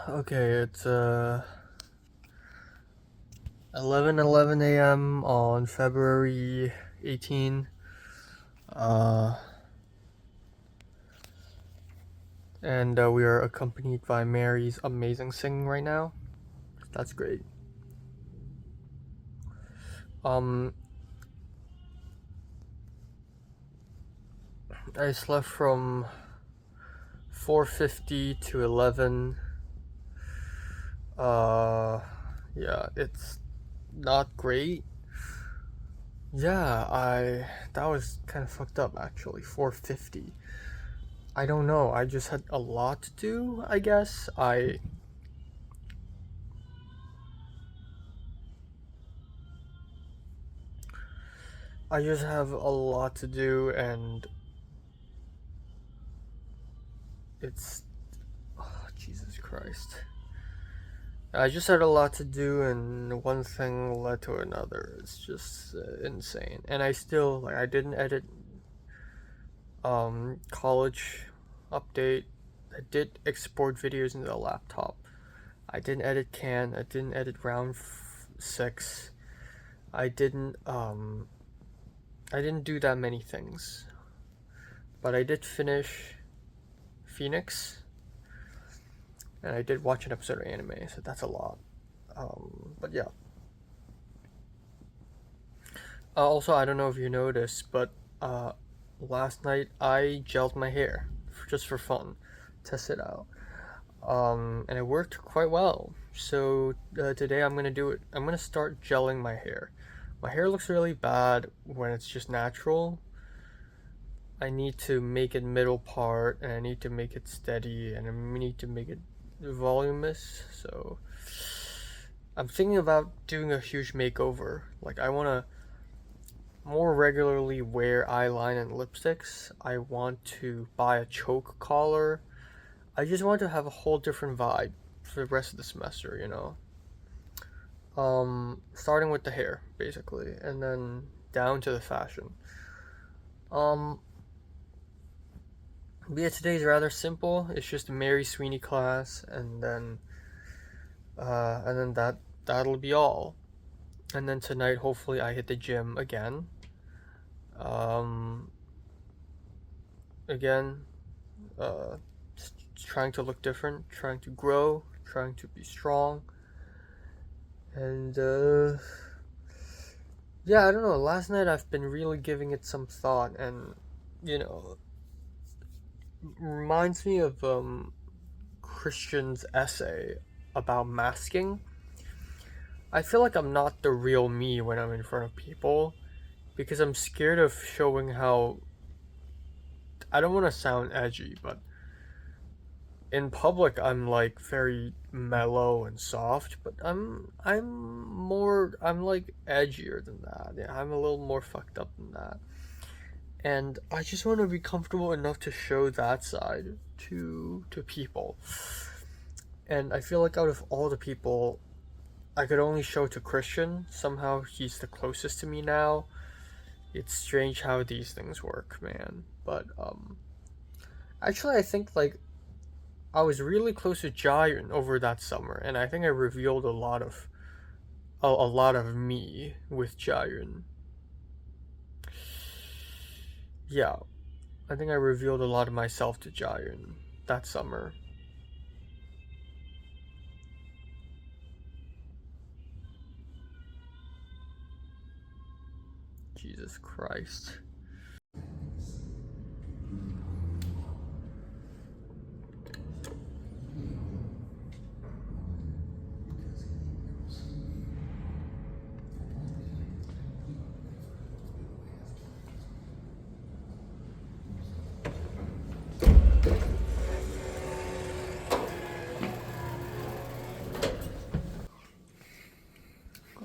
Okay, it's 11:11 a.m. on February 18. And we are accompanied by Mary's amazing singing right now. That's great. I slept from 4:50 to 11. Yeah, it's not great. Yeah, that was kind of fucked up actually. 4:50. I don't know. I just had a lot to do, I guess. I just have a lot to do, and it's Jesus Christ. I just had a lot to do, and one thing led to another. It's just insane. And I still I didn't edit college update. I did export videos into the laptop. I didn't edit Can. I didn't edit round 6. I didn't do that many things, but I did finish Phoenix. And I did watch an episode of anime, so that's a lot. But yeah. Also, I don't know if you noticed, but last night I gelled my hair just for fun, test it out, and it worked quite well. So today I'm gonna do it. I'm gonna start gelling my hair. My hair looks really bad when it's just natural. I need to make it middle part, and I need to make it steady, and I need to make it voluminous. So I'm thinking about doing a huge makeover. Like, I want to more regularly wear eyeliner and lipsticks. I want to buy a choke collar. I just want to have a whole different vibe for the rest of the semester, you know. Starting with the hair, basically, and then down to the fashion. But yeah, today's rather simple. It's just a Mary Sweeney class, and then that'll be all. And then tonight, hopefully, I hit the gym again. Again, trying to look different, trying to grow, trying to be strong, and yeah, I don't know. Last night I've been really giving it some thought, and you know, reminds me of Christian's essay about masking. I feel like I'm not the real me when I'm in front of people because I'm scared of showing how, I don't want to sound edgy, but in public I'm like very mellow and soft, but I'm like edgier than that. Yeah, I'm a little more fucked up than that. And I just want to be comfortable enough to show that side to people. And I feel like out of all the people I could only show to Christian, somehow he's the closest to me now. It's strange how these things work, man. But actually I think like I was really close to Jiren over that summer, and I think I revealed a lot of me with Jiren. Yeah, I think I revealed a lot of myself to Jiren that summer. Jesus Christ.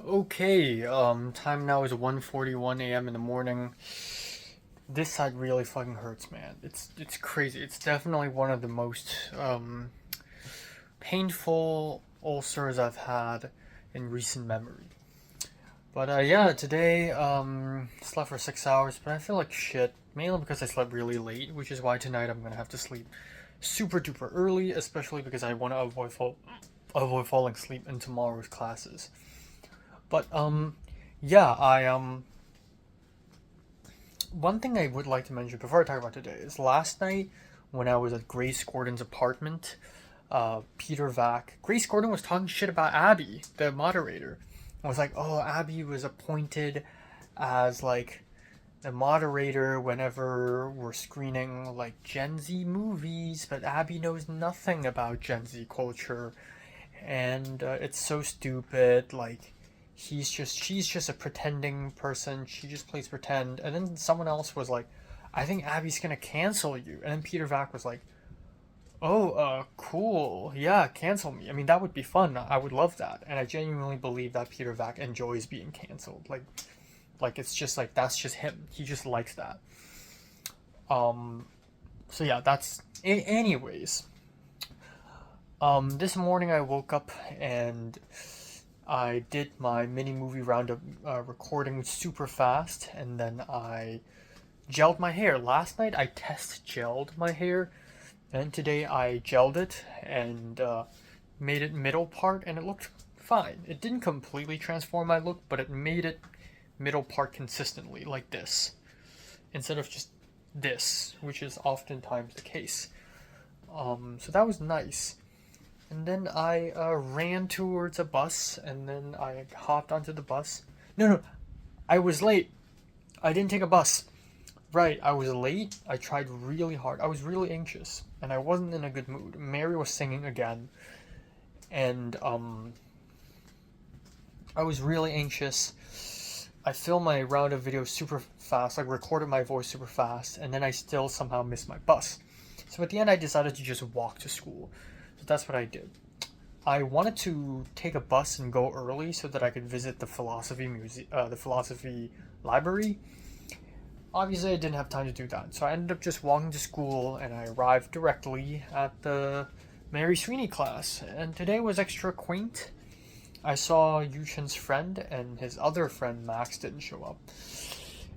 Okay, time now is 1:41 a.m. in the morning. This side really fucking hurts, man. It's crazy. It's definitely one of the most painful ulcers I've had in recent memory. But yeah, today slept for 6 hours, but I feel like shit, mainly because I slept really late, which is why tonight I'm gonna have to sleep super duper early, especially because I want to avoid falling asleep in tomorrow's classes. But yeah, one thing I would like to mention before I talk about today is last night when I was at Grace Gordon's apartment, Grace Gordon was talking shit about Abby, the moderator. I was like, oh, Abby was appointed as like the moderator whenever we're screening like Gen Z movies, but Abby knows nothing about Gen Z culture, and it's so stupid. Like, she's just a pretending person. She just plays pretend. And then someone else was like, I think Abby's gonna cancel you. And then Peter Vack was like, oh, cool. Yeah, cancel me. I mean, that would be fun. I would love that. And I genuinely believe that Peter Vack enjoys being canceled. Like it's just like, that's just him. He just likes that. So yeah, that's, anyways. This morning I woke up and I did my mini movie roundup recording super fast, and then I gelled my hair. Last night I test gelled my hair, and today I gelled it and made it middle part, and it looked fine. It didn't completely transform my look, but it made it middle part consistently, like this, instead of just this, which is oftentimes the case. So that was nice. And then I ran towards a bus, and then I hopped onto the bus. No, I was late. I didn't take a bus. Right, I was late. I tried really hard. I was really anxious, and I wasn't in a good mood. Mary was singing again, and I was really anxious. I filmed my round of videos super fast, like recorded my voice super fast, and then I still somehow missed my bus. So at the end, I decided to just walk to school. So that's what I did. I wanted to take a bus and go early so that I could visit the the philosophy library. Obviously, I didn't have time to do that, so I ended up just walking to school, and I arrived directly at the Mary Sweeney class. And today was extra quaint. I saw Yuchen's friend, and his other friend Max didn't show up.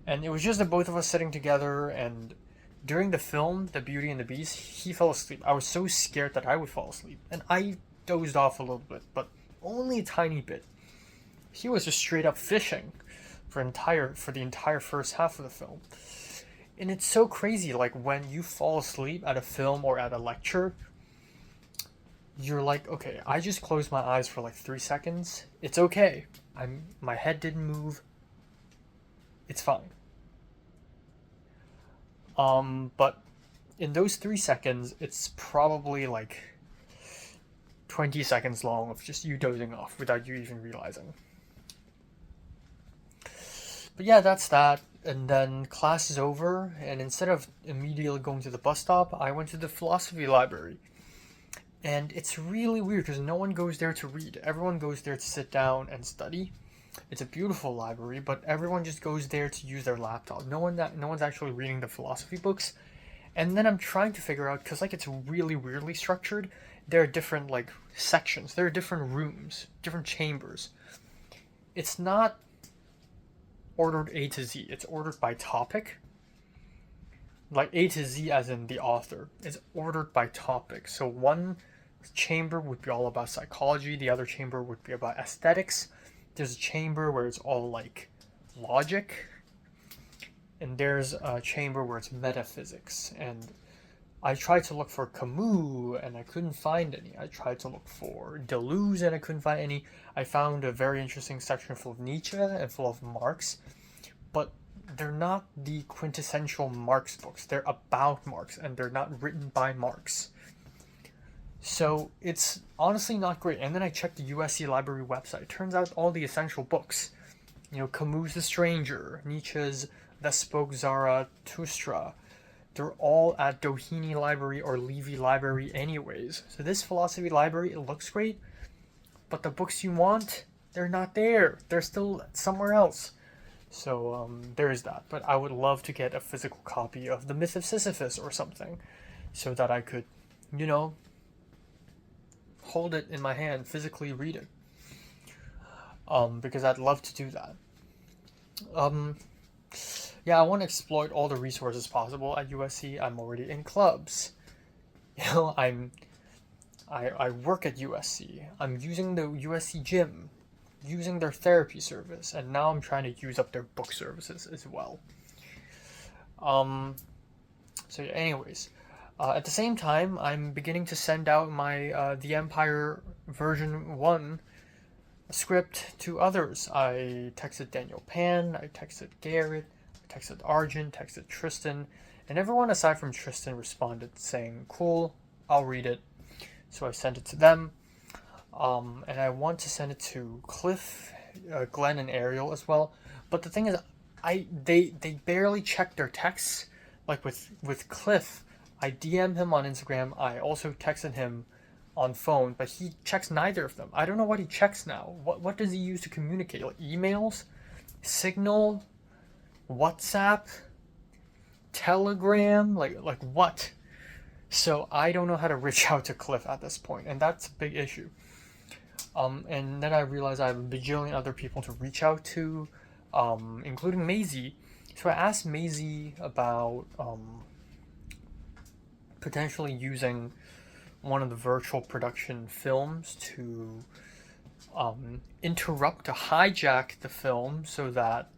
And it was just the both of us sitting together, and during the film, The Beauty and the Beast, he fell asleep. I was so scared that I would fall asleep, and I dozed off a little bit, but only a tiny bit. He was just straight up fishing for the entire first half of the film. And it's so crazy, like when you fall asleep at a film or at a lecture, you're like, okay, I just closed my eyes for like 3 seconds. It's okay. My head didn't move. It's fine. But in those 3 seconds, it's probably like 20 seconds long of just you dozing off without you even realizing. But yeah, that's that. And then class is over, and instead of immediately going to the bus stop, I went to the philosophy library. And it's really weird because no one goes there to read. Everyone goes there to sit down and study. It's a beautiful library, but everyone just goes there to use their laptop. No one's actually reading the philosophy books. And then I'm trying to figure out, because like it's really weirdly structured, there are different like sections. There are different rooms, different chambers. It's not ordered A to Z. It's ordered by topic. Like A to Z as in the author. It's ordered by topic. So one chamber would be all about psychology. The other chamber would be about aesthetics. There's a chamber where it's all like logic. And there's a chamber where it's metaphysics. And I tried to look for Camus and I couldn't find any. I tried to look for Deleuze and I couldn't find any. I found a very interesting section full of Nietzsche and full of Marx, but they're not the quintessential Marx books. They're about Marx and they're not written by Marx. So it's honestly not great. And then I checked the USC library website. Turns out all the essential books, Camus' The Stranger, Nietzsche's That Spoke Zarathustra, they're all at Doheny Library or Levy Library anyways. So this philosophy library, it looks great, but the books you want, they're not there. They're still somewhere else. So there is that. But I would love to get a physical copy of The Myth of Sisyphus or something, so that I could, hold it in my hand, physically read it. Because I'd love to do that. Yeah, I want to exploit all the resources possible at USC. I'm already in clubs. I work at USC. I'm using the USC gym, using their therapy service, and now I'm trying to use up their book services as well. So yeah, anyways, at the same time, I'm beginning to send out my The Empire version 1 script to others. I texted Daniel Pan, I texted Garrett, I texted Arjun, texted Tristan, and everyone aside from Tristan responded saying, cool, I'll read it. So I sent it to them, and I want to send it to Cliff, Glenn, and Ariel as well. But the thing is, they barely check their texts. Like with Cliff, I DM'd him on Instagram. I also texted him on phone, but he checks neither of them. I don't know what he checks now. What does he use to communicate? Like emails, Signal, WhatsApp, Telegram, like what? So I don't know how to reach out to Cliff at this point, and that's a big issue. And then I realized I have a bajillion other people to reach out to, including Maisie. So I asked Maisie about potentially using one of the virtual production films to to hijack the film so that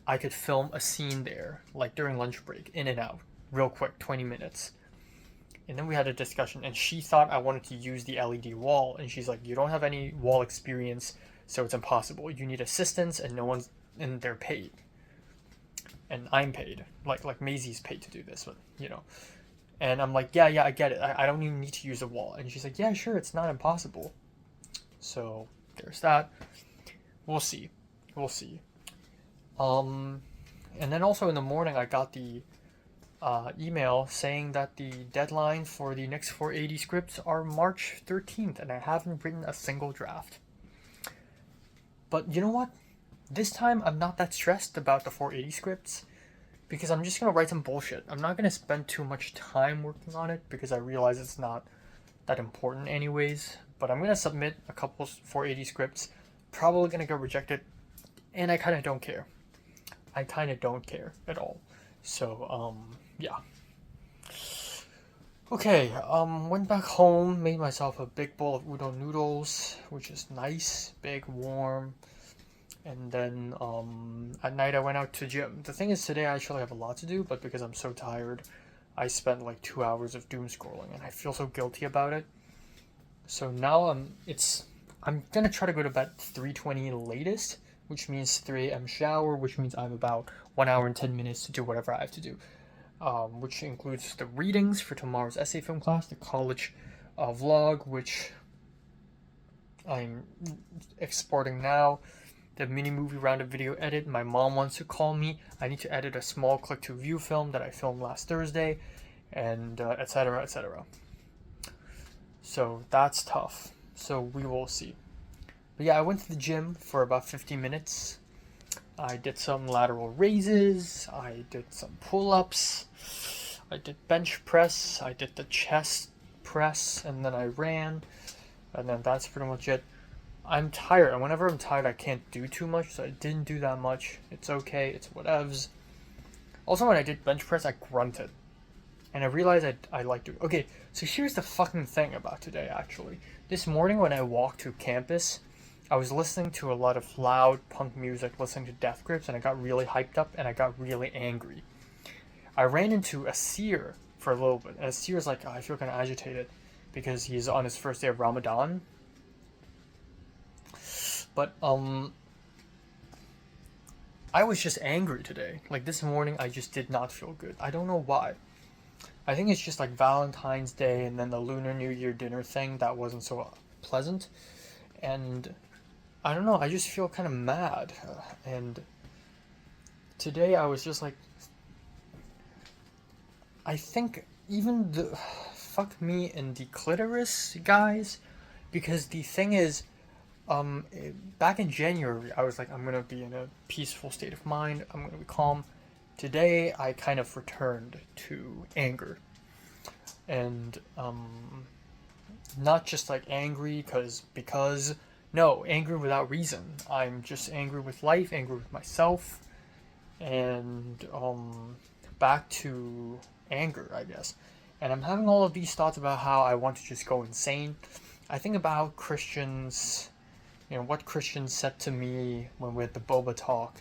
I could film a scene there, like during lunch break, in and out, real quick, 20 minutes. And then we had a discussion, and she thought I wanted to use the LED wall, and she's like, you don't have any wall experience, so it's impossible. You need assistance, and no one's, and they're paid. And I'm paid. Like Maisie's paid to do this, but, you know. And I'm like, yeah, I get it. I don't even need to use a wall. And she's like, yeah, sure, it's not impossible. So, there's that. We'll see. And then also in the morning, I got the email saying that the deadline for the next 480 scripts are March 13th, and I haven't written a single draft. But you know what? This time, I'm not that stressed about the 480 scripts, because I'm just going to write some bullshit. I'm not going to spend too much time working on it, because I realize it's not that important anyways. But I'm going to submit a couple 480 scripts, probably going to get rejected, and I kind of don't care. I kind of don't care at all. So, yeah. Okay, went back home, made myself a big bowl of udon noodles, which is nice, big, warm. And then, at night I went out to gym. The thing is, today I actually have a lot to do, but because I'm so tired, I spent like 2 hours of doom scrolling, and I feel so guilty about it. So now I'm gonna try to go to bed 3:20 latest, which means 3 a.m. shower, which means I have about 1 hour and 10 minutes to do whatever I have to do. Which includes the readings for tomorrow's essay film class, the college vlog, which I'm exporting now, the mini movie roundup video edit. My mom wants to call me. I need to edit a small click-to-view film that I filmed last Thursday, and etc., etc. So that's tough. So we will see. But yeah, I went to the gym for about 50 minutes. I did some lateral raises. I did some pull-ups. I did bench press. I did the chest press, and then I ran. And then that's pretty much it. I'm tired, and whenever I'm tired, I can't do too much, so I didn't do that much. It's okay. It's whatevs. Also, when I did bench press, I grunted. And I realized I like to... Okay, so here's the fucking thing about today, actually. This morning when I walked to campus, I was listening to a lot of loud punk music, listening to Death Grips, and I got really hyped up, and I got really angry. I ran into Asir for a little bit, and Asir's like, oh, I feel kind of agitated, because he's on his first day of Ramadan. But, I was just angry today. Like, this morning, I just did not feel good. I don't know why. I think it's just like Valentine's Day and then the Lunar New Year dinner thing that wasn't so pleasant. And I don't know, I just feel kind of mad. And today I was just like, I think even the fuck me and the clitoris guys, because the thing is, back in January I was like, I'm gonna be in a peaceful state of mind, I'm gonna be calm. Today I kind of returned to anger, and not just like angry because no, angry without reason. I'm just angry with life, angry with myself, and back to anger, I guess. And I'm having all of these thoughts about how I want to just go insane. I think about Christians, you know, what Christians said to me when we had the boba talk,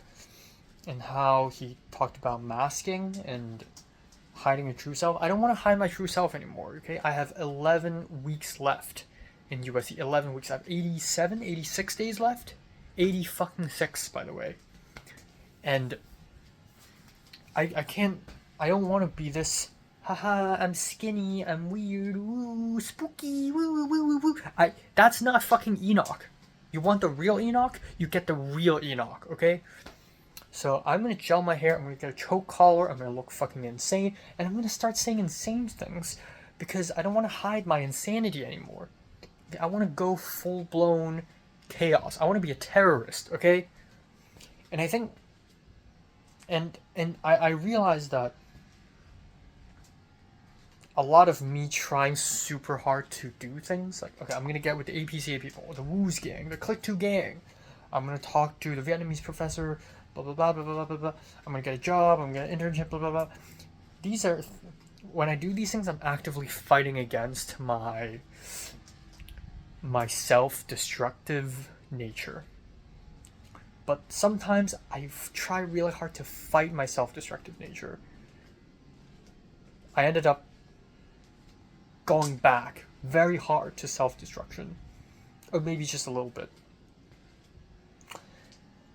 and how he talked about masking and hiding your true self. I don't want to hide my true self anymore, okay? I have 11 weeks left in USC. 11 weeks. I have 87, 86 days left. 80 fucking 6, by the way. And I can't, I don't want to be this, haha, I'm skinny, I'm weird, woo, spooky, woo, woo, woo, woo. That's not fucking Enoch. You want the real Enoch? You get the real Enoch, okay? So I'm going to gel my hair, I'm going to get a choke collar, I'm going to look fucking insane, and I'm going to start saying insane things, because I don't want to hide my insanity anymore. I want to go full-blown chaos. I want to be a terrorist, okay? And I think, and I realized that a lot of me trying super hard to do things, like, okay, I'm going to get with the APCA people, the Woos gang, the Click2 gang, I'm going to talk to the Vietnamese professor, blah, blah, blah, blah, blah, blah, blah. I'm going to get a job, I'm going to get an internship, blah, blah, blah. These are, when I do these things, I'm actively fighting against my self-destructive nature. But sometimes I try really hard to fight my self-destructive nature. I ended up going back very hard to self-destruction, or maybe just a little bit.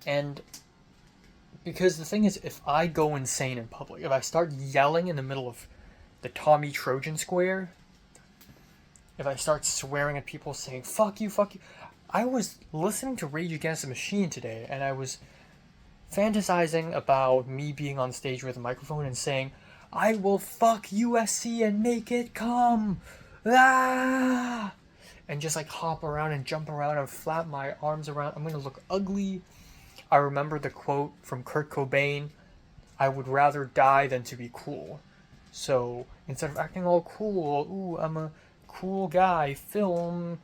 And because the thing is, if I go insane in public, if I start yelling in the middle of the Tommy Trojan Square, if I start swearing at people saying, fuck you, fuck you. I was listening to Rage Against the Machine today, and I was fantasizing about me being on stage with a microphone and saying, I will fuck USC and make it come. Ah! And just like hop around and jump around and flap my arms around. I'm gonna look ugly. I remember the quote from Kurt Cobain, I would rather die than to be cool. So instead of acting all cool, ooh, I'm a cool guy, film,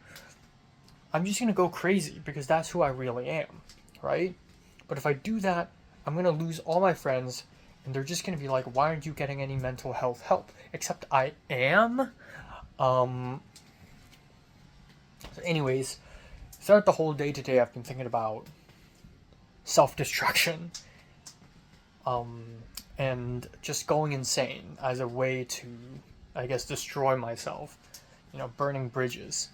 I'm just gonna go crazy because that's who I really am, right? But if I do that, I'm gonna lose all my friends and they're just gonna be like, why aren't you getting any mental health help? Except I am. So anyways, throughout the whole day today, I've been thinking about self-destruction and just going insane as a way to, I guess, destroy myself, burning bridges.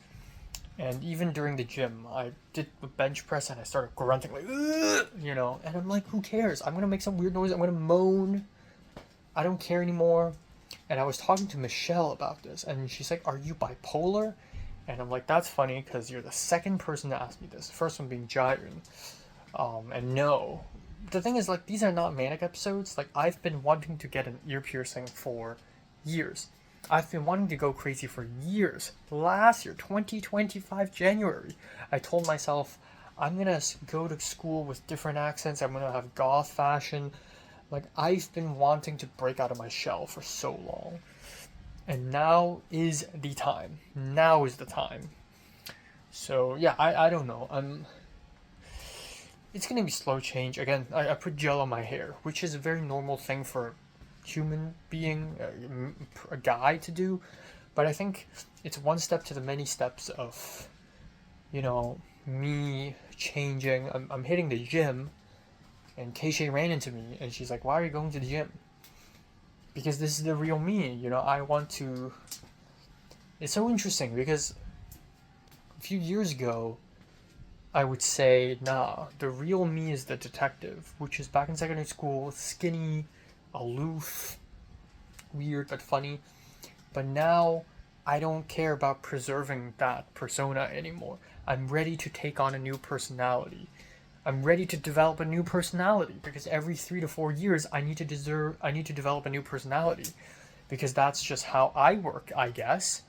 And even during the gym, I did the bench press and I started grunting like, ugh, and I'm like, who cares? I'm gonna make some weird noise, I'm gonna moan, I don't care anymore. And I was talking to Michelle about this, and she's like, are you bipolar? And I'm like, that's funny, because you're the second person to ask me this, the first one being Jairen. And no. The thing is, like, these are not manic episodes. Like, I've been wanting to get an ear piercing for years. I've been wanting to go crazy for years. Last year, 2025 January, I told myself, I'm gonna go to school with different accents, I'm gonna have goth fashion. Like, I've been wanting to break out of my shell for so long. And now is the time. Now is the time. So, yeah, I don't know. It's gonna be slow change. Again, I put gel on my hair, which is a very normal thing for a human being, a guy to do. But I think it's one step to the many steps of, me changing. I'm hitting the gym, and Keisha ran into me, and she's like, why are you going to the gym? Because this is the real me, I want to... It's so interesting, because a few years ago, I would say, nah, the real me is the detective, which is back in secondary school, skinny, aloof, weird but funny. But now, I don't care about preserving that persona anymore. I'm ready to take on a new personality. I'm ready to develop a new personality, because every 3 to 4 years, I need to develop a new personality. Because that's just how I work, I guess.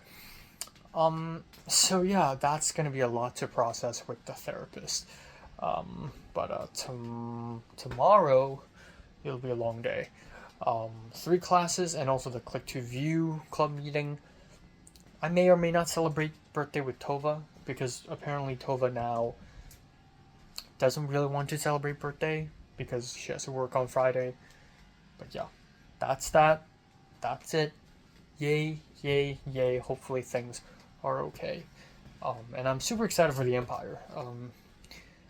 So yeah, that's gonna be a lot to process with the therapist. But tomorrow, it'll be a long day. 3 classes and also the Click to View club meeting. I may or may not celebrate birthday with Tova, because apparently Tova now doesn't really want to celebrate birthday because she has to work on Friday. But yeah, that's that. That's it. Yay, yay, yay. Hopefully things are okay. And I'm super excited for The Empire.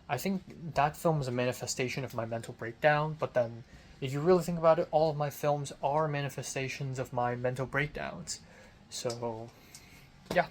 I think that film is a manifestation of my mental breakdown, but then if you really think about it, all of my films are manifestations of my mental breakdowns. So, yeah.